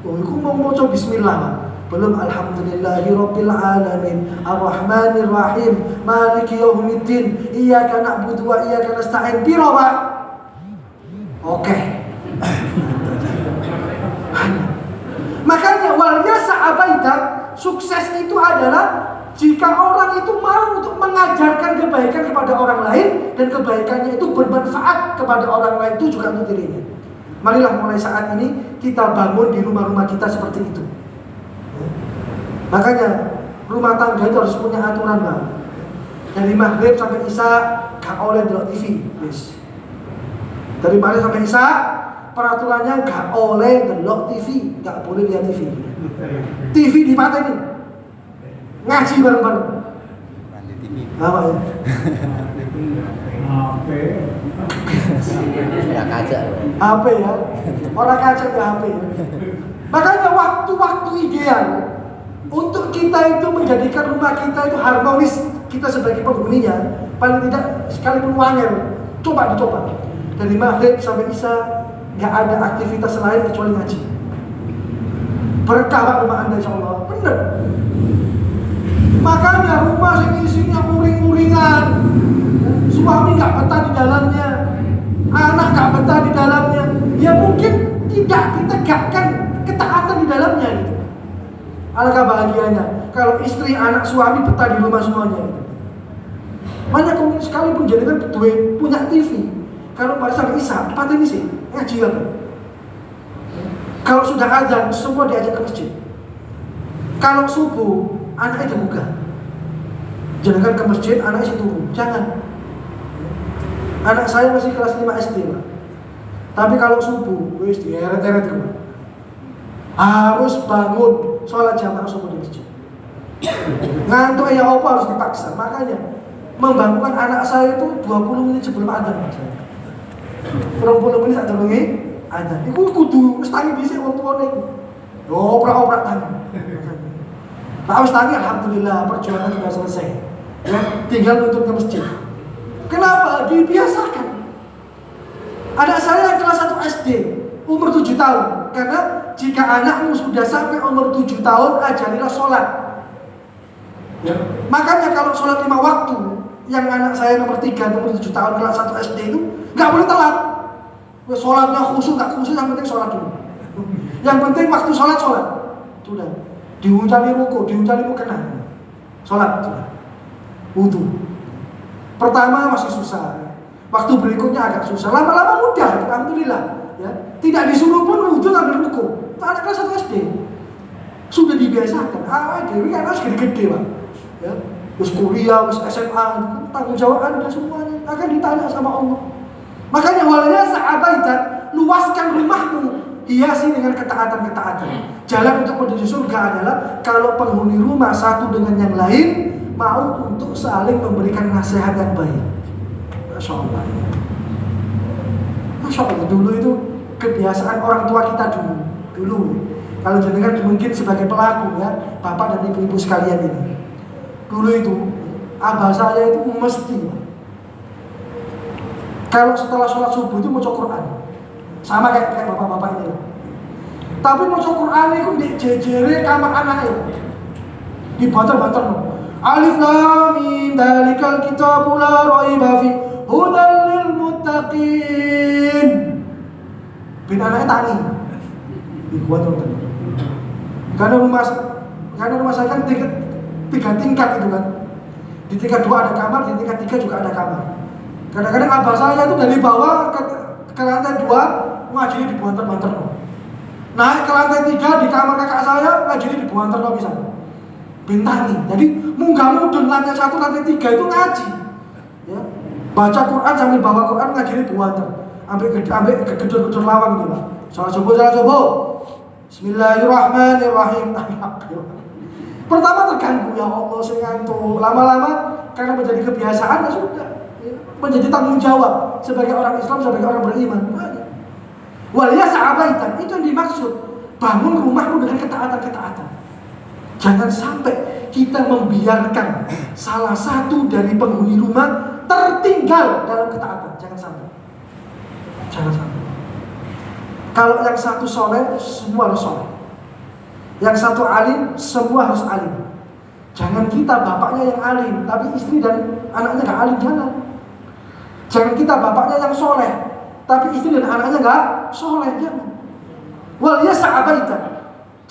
Oh, itu mau coba Bismillah Pak. Belum Alhamdulillahirabbil alamin arrahmanirrahim maliki yaumiddin iyyaka na'budu wa iyyaka nasta'in. Piro Pak? Oke. Makanya wal yasa'abaita, sukses itu adalah jika orang itu mau untuk mengajarkan kebaikan kepada orang lain dan kebaikannya itu bermanfaat kepada orang lain itu juga untuk dirinya. Marilah mulai saat ini kita bangun di rumah-rumah kita seperti itu. Makanya rumah tangga itu harus punya aturan Pak. Dari maghrib sampai isya gak oleh nonton TV. Yes. Dari maghrib sampai isya peraturannya gak oleh nonton TV, gak boleh lihat TV. TV dipateni. Ngaji bareng-bareng. Apa ya? HP ya. Orang kaca ke HP. Makanya waktu-waktu ideal untuk kita itu menjadikan rumah kita itu harmonis, kita sebagai penghuninya, paling tidak sekalipun wangel, coba dicoba. Dari maghrib sampai isya nggak ada aktivitas lain kecuali ngaji. Berkah rumah Anda insyaallah. Bener. Makanya rumah isinya uring-uringan, suami nggak betah di dalamnya, anak nggak betah di dalamnya, ya mungkin tidak ditegakkan ketaatan di dalamnya gitu. Alangkah bahagianya kalau istri, anak, suami betah di rumah semuanya gitu. Banyak sekalipun jenengan punya TV, kalau pada sampai isya, ini sih ngaji apa? Kalau sudah azan, semua diajak ke masjid. Kalau subuh, anaknya dibuka. Jangan ke masjid, anaknya turun. Jangan. Anak saya masih kelas 5 SD, Pak. Tapi kalau subuh, wis dieret-eret ke harus bangun sholat jamaah subuh di masjid. Ngantuk ya apa harus dipaksa. Makanya membangunkan anak saya itu 20 menit sebelum adzan. 20 menit adzan bengi, adzan. Iku kudu wis tangi dhisik wong tuane. Oprak-oprak tangi. Nah, wis tangi alhamdulillah perjuangan sudah selesai. Ya, tinggal nuntut ke masjid. Kenapa? Dibiasakan. Anak saya yang kelas 1 SD, umur 7 tahun. Karena jika anakmu sudah sampai umur 7 tahun, ajarilah sholat. Ya. Makanya kalau sholat 5 waktu, yang anak saya nomor 3, umur 7 tahun, kelas 1 SD itu, nggak boleh telat. Sholatnya khusyuk, nggak khusyuk, yang penting sholat dulu. Yang penting waktu sholat. Sudah. Diuncali ruku, diuncali mukena. Sholat. Sudah. Wudu. Pertama masih susah. Waktu berikutnya agak susah. Lama-lama mudah. Alhamdulillah. ya, tidak disuruh pun wudu sambil ruku. Anak kelas 1 SD sudah dibiasakan. Dewi kan harus gede-gede Pak. Ya, terus kuliah, terus SMA, tanggung jawab Anda semuanya akan ditanya sama Allah. Makanya walanya sahabaitan, luaskan rumahmu, hiasi dengan ketaatan-ketaatan. Jalan untuk menuju surga adalah kalau penghuni rumah satu dengan yang lain mau untuk saling memberikan nasihat yang baik. Masya Allah. Masya Allah, dulu itu kebiasaan orang tua kita dulu. Kalau jenengan mungkin sebagai pelaku ya, bapak dan ibu-ibu sekalian ini. Dulu itu abah saya itu mesti kalau setelah sholat subuh itu baca Quran, sama kayak bapak-bapak ini. Tapi baca Quran itu di jejere kamar anaknya, dibanter-banter. Alif lam mim dalikal kitabul la raiba fi hudal lil muttaqin. Bin anaknya tani. Dibanter. Karena rumah saya kan tiga tingkat itu kan. Di tingkat 2 ada kamar, di tingkat 3 juga ada kamar. Kadang-kadang abah saya itu dari bawah ke lantai 2 ngajinya dibanter-banter. Naik ke lantai 3 di kamar kakak saya ngajinya dibanter bisa. Bintani. Jadi munggah mudun lantai 1, lantai 3 itu ngaji. Ya. Baca Quran sambil bawa Quran ngajinya dibanter. Ambil gedor-gedor lawang gitu Pak. Salat subuh. Bismillahirrahmanirrahim. Pertama terganggu, ya Allah saya ngantuk. Lama-lama karena menjadi kebiasaan ya sudah. Menjadi tanggung jawab sebagai orang Islam, sebagai orang beriman. Waliyah sahabaitan, itu yang dimaksud. Bangun rumahmu dengan ketaatan-ketaatan. Jangan sampai kita membiarkan salah satu dari penghuni rumah tertinggal dalam ketaatan. Jangan sampai. Kalau yang satu soleh, semua harus soleh. Yang satu alim, semua harus alim. Jangan kita bapaknya yang alim, tapi istri dan anaknya gak alim, jangan. Jangan kita bapaknya yang soleh, tapi istri dan anaknya gak soleh, jangan. Waliyah sahabaitan.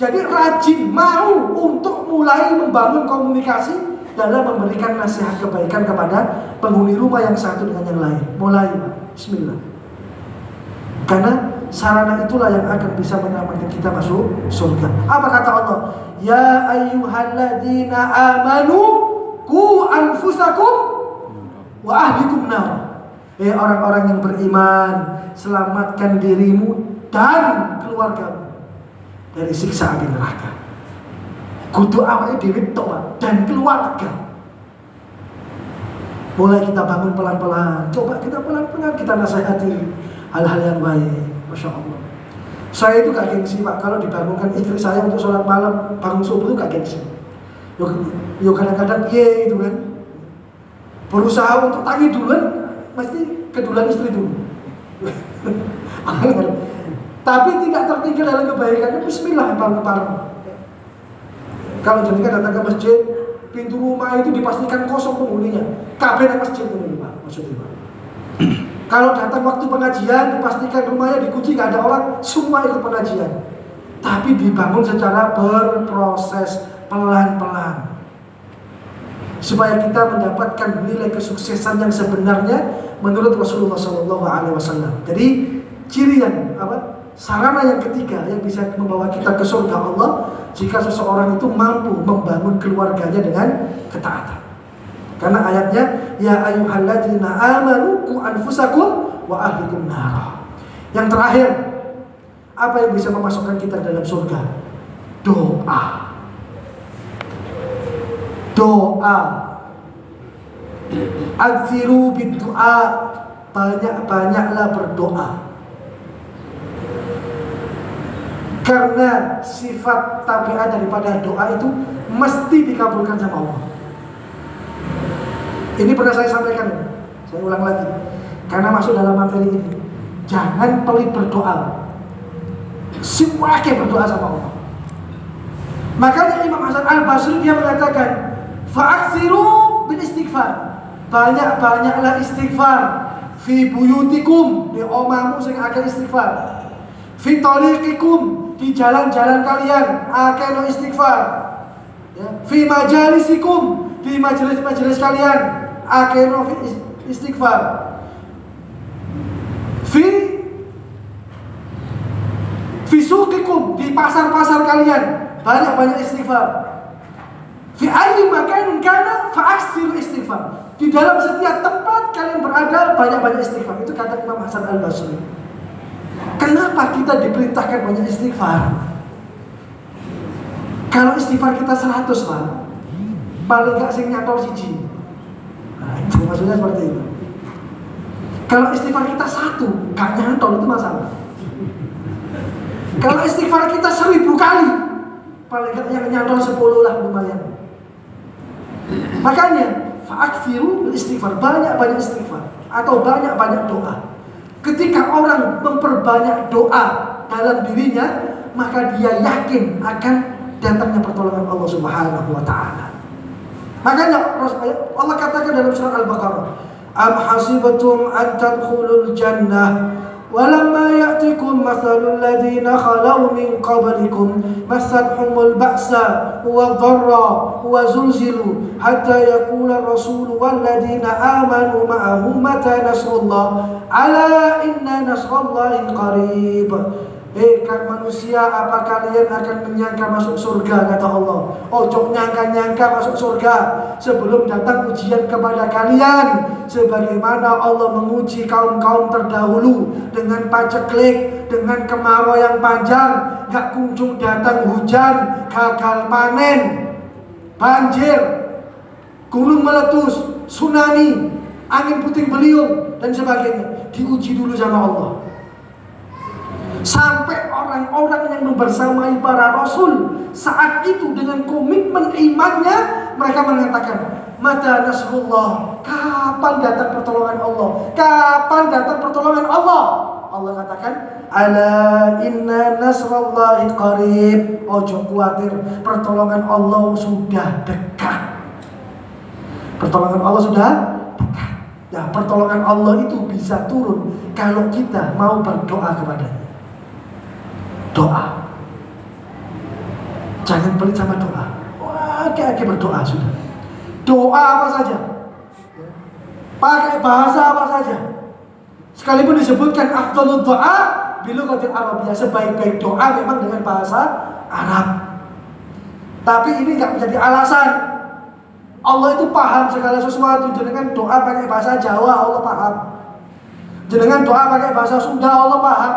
Jadi rajin, mau untuk mulai membangun komunikasi dalam memberikan nasihat kebaikan kepada penghuni rumah yang satu dengan yang lain. Mulai, bismillah. Karena sarana itulah yang akan bisa menyelamatkan kita masuk surga. Apa kata Allah? Ya ayyuhalladzina amanu qu anfusakum wa ahlikum nar. Orang-orang yang beriman, selamatkan dirimu dan keluargamu dari siksa api neraka. Kudu awake dhewe tok dan keluarga. Mulai kita bangun pelan-pelan. Coba kita pelan-pelan kita nasihati hal-hal yang baik. Masya Allah. Saya itu gak gengsi Pak. Kalau dibangunkan istri saya untuk sholat malam bangun subuh itu gak gengsi. Yo kadang-kadang itu kan. Berusaha untuk tangi duluan, mesti keduluan istri dulu. Tapi tidak tertinggal dalam kebaikannya. Bismillah bareng-bareng. Kalau jenengan datang ke masjid, pintu rumah itu dipastikan kosong penghuninya. Kabeh nang masjid ini Pak, maksudnya Pak. Kalau datang waktu pengajian, dipastikan rumahnya dikunci, gak ada orang, semua ikut pengajian. Tapi dibangun secara berproses, pelan-pelan. Supaya kita mendapatkan nilai kesuksesan yang sebenarnya menurut Rasulullah SAW. Jadi ciri yang sarana yang ketiga yang bisa membawa kita ke surga Allah, jika seseorang itu mampu membangun keluarganya dengan ketaatan. Karena ayatnya ya ayyuhalladzina amanu qu anfusakum wa ahlikum nar. Yang terakhir, apa yang bisa memasukkan kita dalam surga? Doa. Adziru bid-du'a. Banyak-banyaklah berdoa. Karena sifat tabiat daripada doa itu mesti dikabulkan sama Allah. Ini pernah saya sampaikan, saya ulang lagi, karena masuk dalam materi ini. Jangan pelit berdoa, semakin berdoa sama Allah. Makanya Imam Hasan Al-Basri dia mengatakan, fa'aksiru bil istighfar, banyak-banyaklah istighfar, fi buyutikum, di omamu sing akeh istighfar, fi tariqikum, di jalan-jalan kalian akeh no istighfar, ya. Fi majalisikum, di majelis-majelis kalian akhirnya istighfar. Fi Fisuqikum, di pasar-pasar kalian banyak-banyak istighfar. Fi ayyi makanin kana fa'aksiru istighfar. Di dalam setiap tempat kalian berada banyak-banyak istighfar. Itu kata Imam Hasan Al-Basri. Kenapa kita diperintahkan banyak istighfar? Kalau istighfar kita 100 Pak, paling gak sing nyantol siji. Nah, itu maksudnya seperti itu. Kalau istighfar kita 1, gak nyantol itu masalah. Kalau istighfar kita 1000 kali, paling gak yang nyantol 10 lah lumayan. Makanya fa'akthiru istighfar, banyak-banyak istighfar atau banyak-banyak doa. Ketika orang memperbanyak doa dalam dirinya, maka dia yakin akan datangnya pertolongan Allah Subhanahu wa taala. Makanya Allah katakan dalam surah Al-Baqarah, "Am hasibatum an tadkhulul jannah walamma ya'tikum mathalul ladzina khalaw min qablikum massatuhumul ba'sa wadh-dharra wa zulzilu hatta yaqula ar-rasul wal ladzina amanu ma'ahu mata nasrullah ala inna nasrallahi qarib." Kan manusia, apa kalian akan menyangka masuk surga, kata Allah. Ojo nyangka-nyangka masuk surga sebelum datang ujian kepada kalian. Sebagaimana Allah menguji kaum-kaum terdahulu dengan paceklik, dengan kemarau yang panjang, gak kunjung datang hujan, gagal panen, banjir, gunung meletus, tsunami, angin puting beliung dan sebagainya. Diuji dulu sama Allah. Sampai orang-orang yang membersamai para rasul saat itu dengan komitmen imannya, mereka mengatakan, mata nasrullah, kapan datang pertolongan Allah? Kapan datang pertolongan Allah? Allah katakan, ala inna nasrallahi qarib. Ojo khawatir, pertolongan Allah sudah dekat. Pertolongan Allah sudah dekat. Ya, pertolongan Allah itu bisa turun kalau kita mau berdoa kepadanya. Doa, jangan pelit sama doa. Wah, kayak berdoa sudah. Doa apa saja, pakai bahasa apa saja. Sekalipun disebutkan afdhalud doa bilughatil Arabiyah, sebaik-baik doa memang dengan bahasa Arab. Tapi ini nggak menjadi alasan. Allah itu paham segala sesuatu. Dengan doa pakai bahasa Jawa Allah paham. Dengan doa pakai bahasa Sunda Allah paham.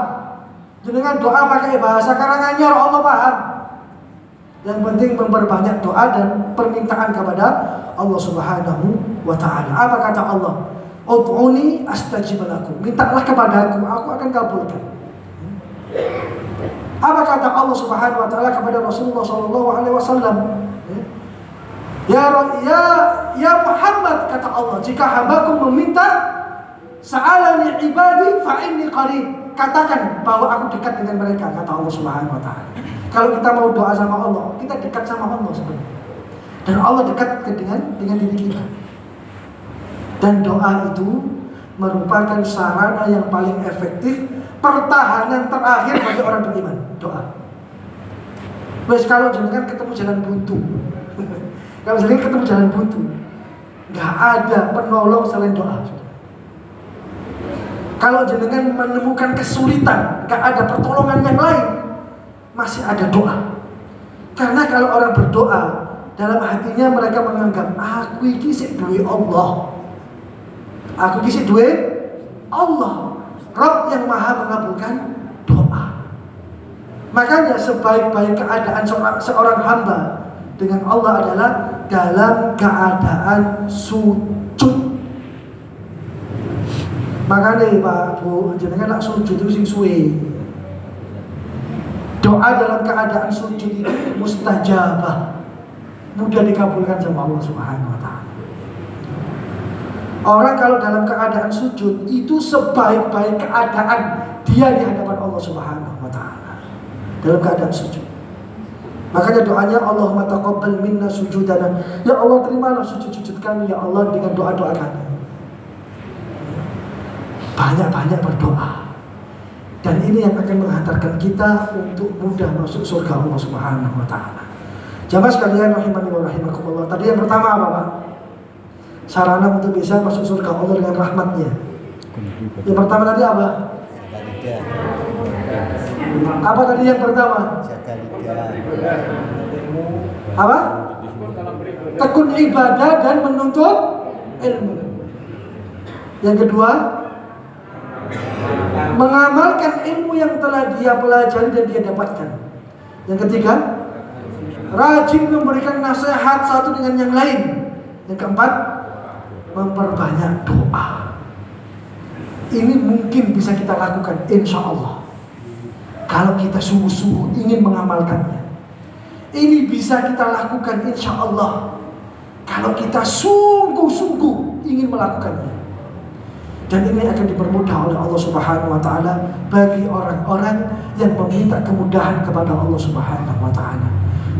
Dengan doa pakai bahasa Karanganyar Allah paham. Yang penting memperbanyak doa dan permintaan kepada Allah Subhanahu wa taala. Apa kata Allah? Ud'uni astajib lakum. Mintalah kepadaku, aku akan kabulkan. Apa kata Allah Subhanahu wa taala kepada Rasulullah sallallahu alaihi wasallam? Ya Muhammad, kata Allah, jika hambaku meminta, sa'alani ibadi fa inni qarib. Katakan bahwa aku dekat dengan mereka, kata Allah Subhanahu wa taala. Kalau kita mau doa sama Allah, kita dekat sama Allah sebenarnya. Dan Allah dekat dengan diri kita. Dan doa itu merupakan sarana yang paling efektif, pertahanan terakhir bagi orang beriman. Doa. Wes kalau jenengan ketemu jalan buntu. Kalau jenengan ketemu jalan buntu, enggak ada penolong selain doa. Kalau jenengan menemukan kesulitan, gak ada pertolongan yang lain, masih ada doa. Karena kalau orang berdoa, dalam hatinya mereka menganggap, aku ini sik duwe Allah. Aku ini sik duwe Allah, Rabb yang maha mengabulkan doa. Makanya sebaik-baik keadaan seorang hamba dengan Allah adalah dalam keadaan sujud. Makanya Pak Bu, jenengan nak sujud itu sing suwe. Doa dalam keadaan sujud itu mustajabah, mudah dikabulkan sama Allah Subhanahu wa taala. Orang kalau dalam keadaan sujud itu sebaik-baik keadaan dia di hadapan Allah Subhanahu wa taala. Dalam keadaan sujud. Makanya doanya Allahumma taqabbal minna sujudana. Ya Allah, terimalah sujud-sujud kami ya Allah dengan doa-doa kami. Banyak-banyak berdoa. Dan ini yang akan menghantarkan kita untuk mudah masuk surga Allah Subhanahu wa taala. Jamaah sekalian rahimani wa rahimakumullah. Tadi yang pertama apa, Pak? Sarana untuk bisa masuk surga Allah dengan rahmatnya. Yang pertama tadi apa? Apa tadi yang pertama? Apa? Tekun ibadah dan menuntut ilmu. Yang kedua, mengamalkan ilmu yang telah dia pelajari dan dia dapatkan. Yang ketiga, rajin memberikan nasihat satu dengan yang lain. Yang keempat, memperbanyak doa. Ini mungkin bisa kita lakukan, insya Allah, kalau kita sungguh-sungguh ingin mengamalkannya. Ini bisa kita lakukan, insya Allah, kalau kita sungguh-sungguh ingin melakukannya. Dan ini akan dipermudah oleh Allah Subhanahu wa Ta'ala bagi orang-orang yang meminta kemudahan kepada Allah Subhanahu wa Ta'ala.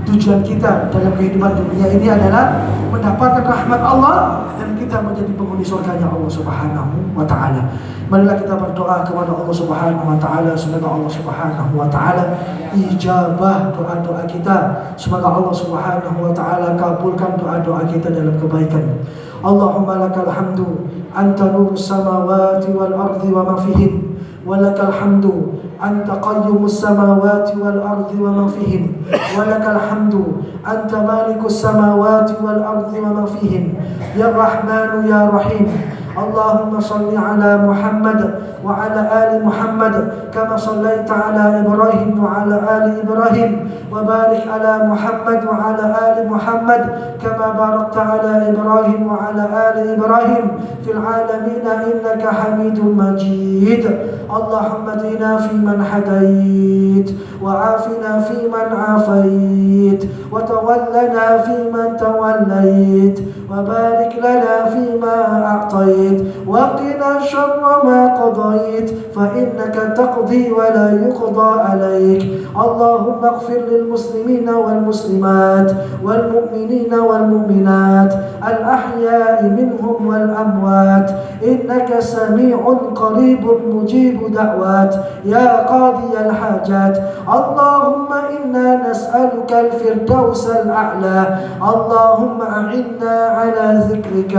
Tujuan kita dalam kehidupan dunia ini adalah mendapatkan rahmat Allah dan kita menjadi penghuni surganya Allah Subhanahu wa Ta'ala. Marilah kita berdoa kepada Allah Subhanahu wa Ta'ala, semoga Allah Subhanahu wa Ta'ala ijabah doa-doa kita. Semoga Allah Subhanahu wa Ta'ala kabulkan doa-doa kita dalam kebaikan. Allahumma lakal hamdu anta nurus samawati wal ardi wa ma fihin, wa lakal hamdu anta qayyumus samawati wal ardi wa ma fihin, wa lakal hamdu anta malikus samawati wal ardi wa ma fihin, ya Rahmanu ya Rahim. Allahumma salli ala Muhammad wa ala ali Muhammad kama sallaita ala Ibrahim wa ala ali Ibrahim, wa barik ala Muhammad wa ala ali Muhammad kama barakta ala Ibrahim wa ala ali Ibrahim fil alamin innaka Hamidum Majid. Allahumma hdina fi man hadait wa afina fi man afait wa tawallana fi man tawallait wa barik lana fi ma a'tait وقنا شر ما قضيت فإنك تقضي ولا يقضى عليك. اللهم اغفر للمسلمين والمسلمات والمؤمنين والمؤمنات الأحياء منهم والأموات إنك سميع قريب مجيب دعوات يا قاضي الحاجات. اللهم إنا نسألك الفردوس الأعلى. اللهم أعنا على ذكرك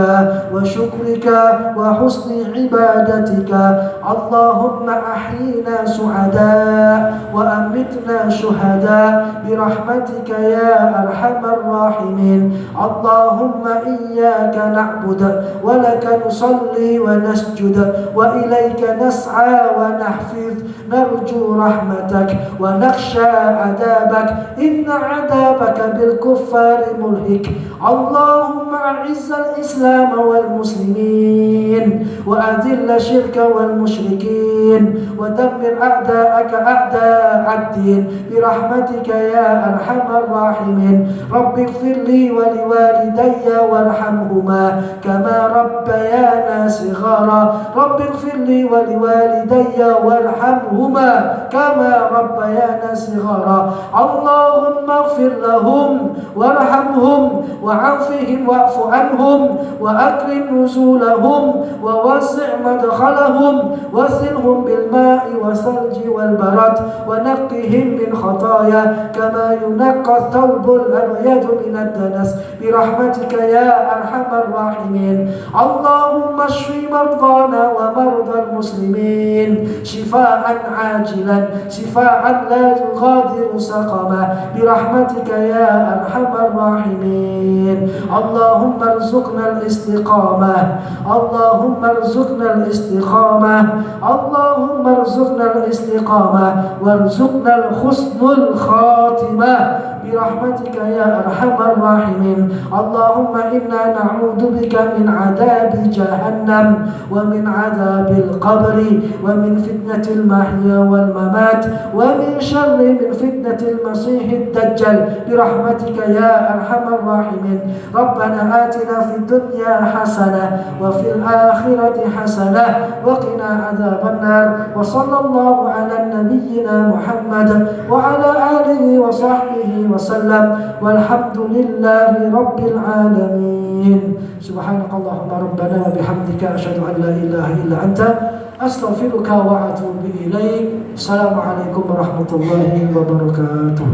وشكرك وحسن عبادتك. اللهم أحينا سعداء وأمتنا شهداء برحمتك يا أرحم الراحمين. اللهم إياك نعبد ولك نصلي ونسجد وإليك نسعى ونحفظ نرجو رحمتك ونخشى عذابك إن عذابك بالكفار ملهك. اللهم أعز الإسلام والمسلمين وأذل الشرك والمشركين ودمر أعداءك أعداء الدين برحمتك يا أرحم الراحمين. رب اغفر لي ولوالدي وارحمهما كما ربيانا صغارا. رب اغفر لي ولوالدي وارحمهما كما ربيانا صغارا. اللهم اغفر لهم وارحمهم وعافهم واعف عنهم وأكرم نزولهم ووسع مدخلهم وسلهم بالماء والثلج والبرد ونقهم من خطايا كما ينقى الثوب الأبيض من الدنس برحمتك يا أرحم الراحمين. اللهم اشف مرضانا ومرضى المسلمين شفاء عاجلا شفاء لا يغادر سقما برحمتك يا أرحم الراحمين. اللهم ارزقنا الاستقامة. اللهم ارزقنا الاستقامة. اللهم ارزقنا الاستقامة وارزقنا الحسن الخاتمة برحمتك يا أرحم الراحمين. اللهم إنا نعوذ بك من عذاب جهنم ومن عذاب القبر ومن فتنة المحيا والممات ومن شر من فتنة المسيح الدجال برحمتك يا أرحم الراحمين. ربنا آتنا في الدنيا حسنة وفي الآخرة حسنة وقنا عذاب النار. وصلى الله على نبينا محمد وعلى آله وصحبه وسلم والحمد لله رب العالمين. سبحانك اللهم ربنا وبحمدك أشهد أن لا إله إلا أنت أستغفرك وأتوب إليك. السلام عليكم ورحمة الله وبركاته.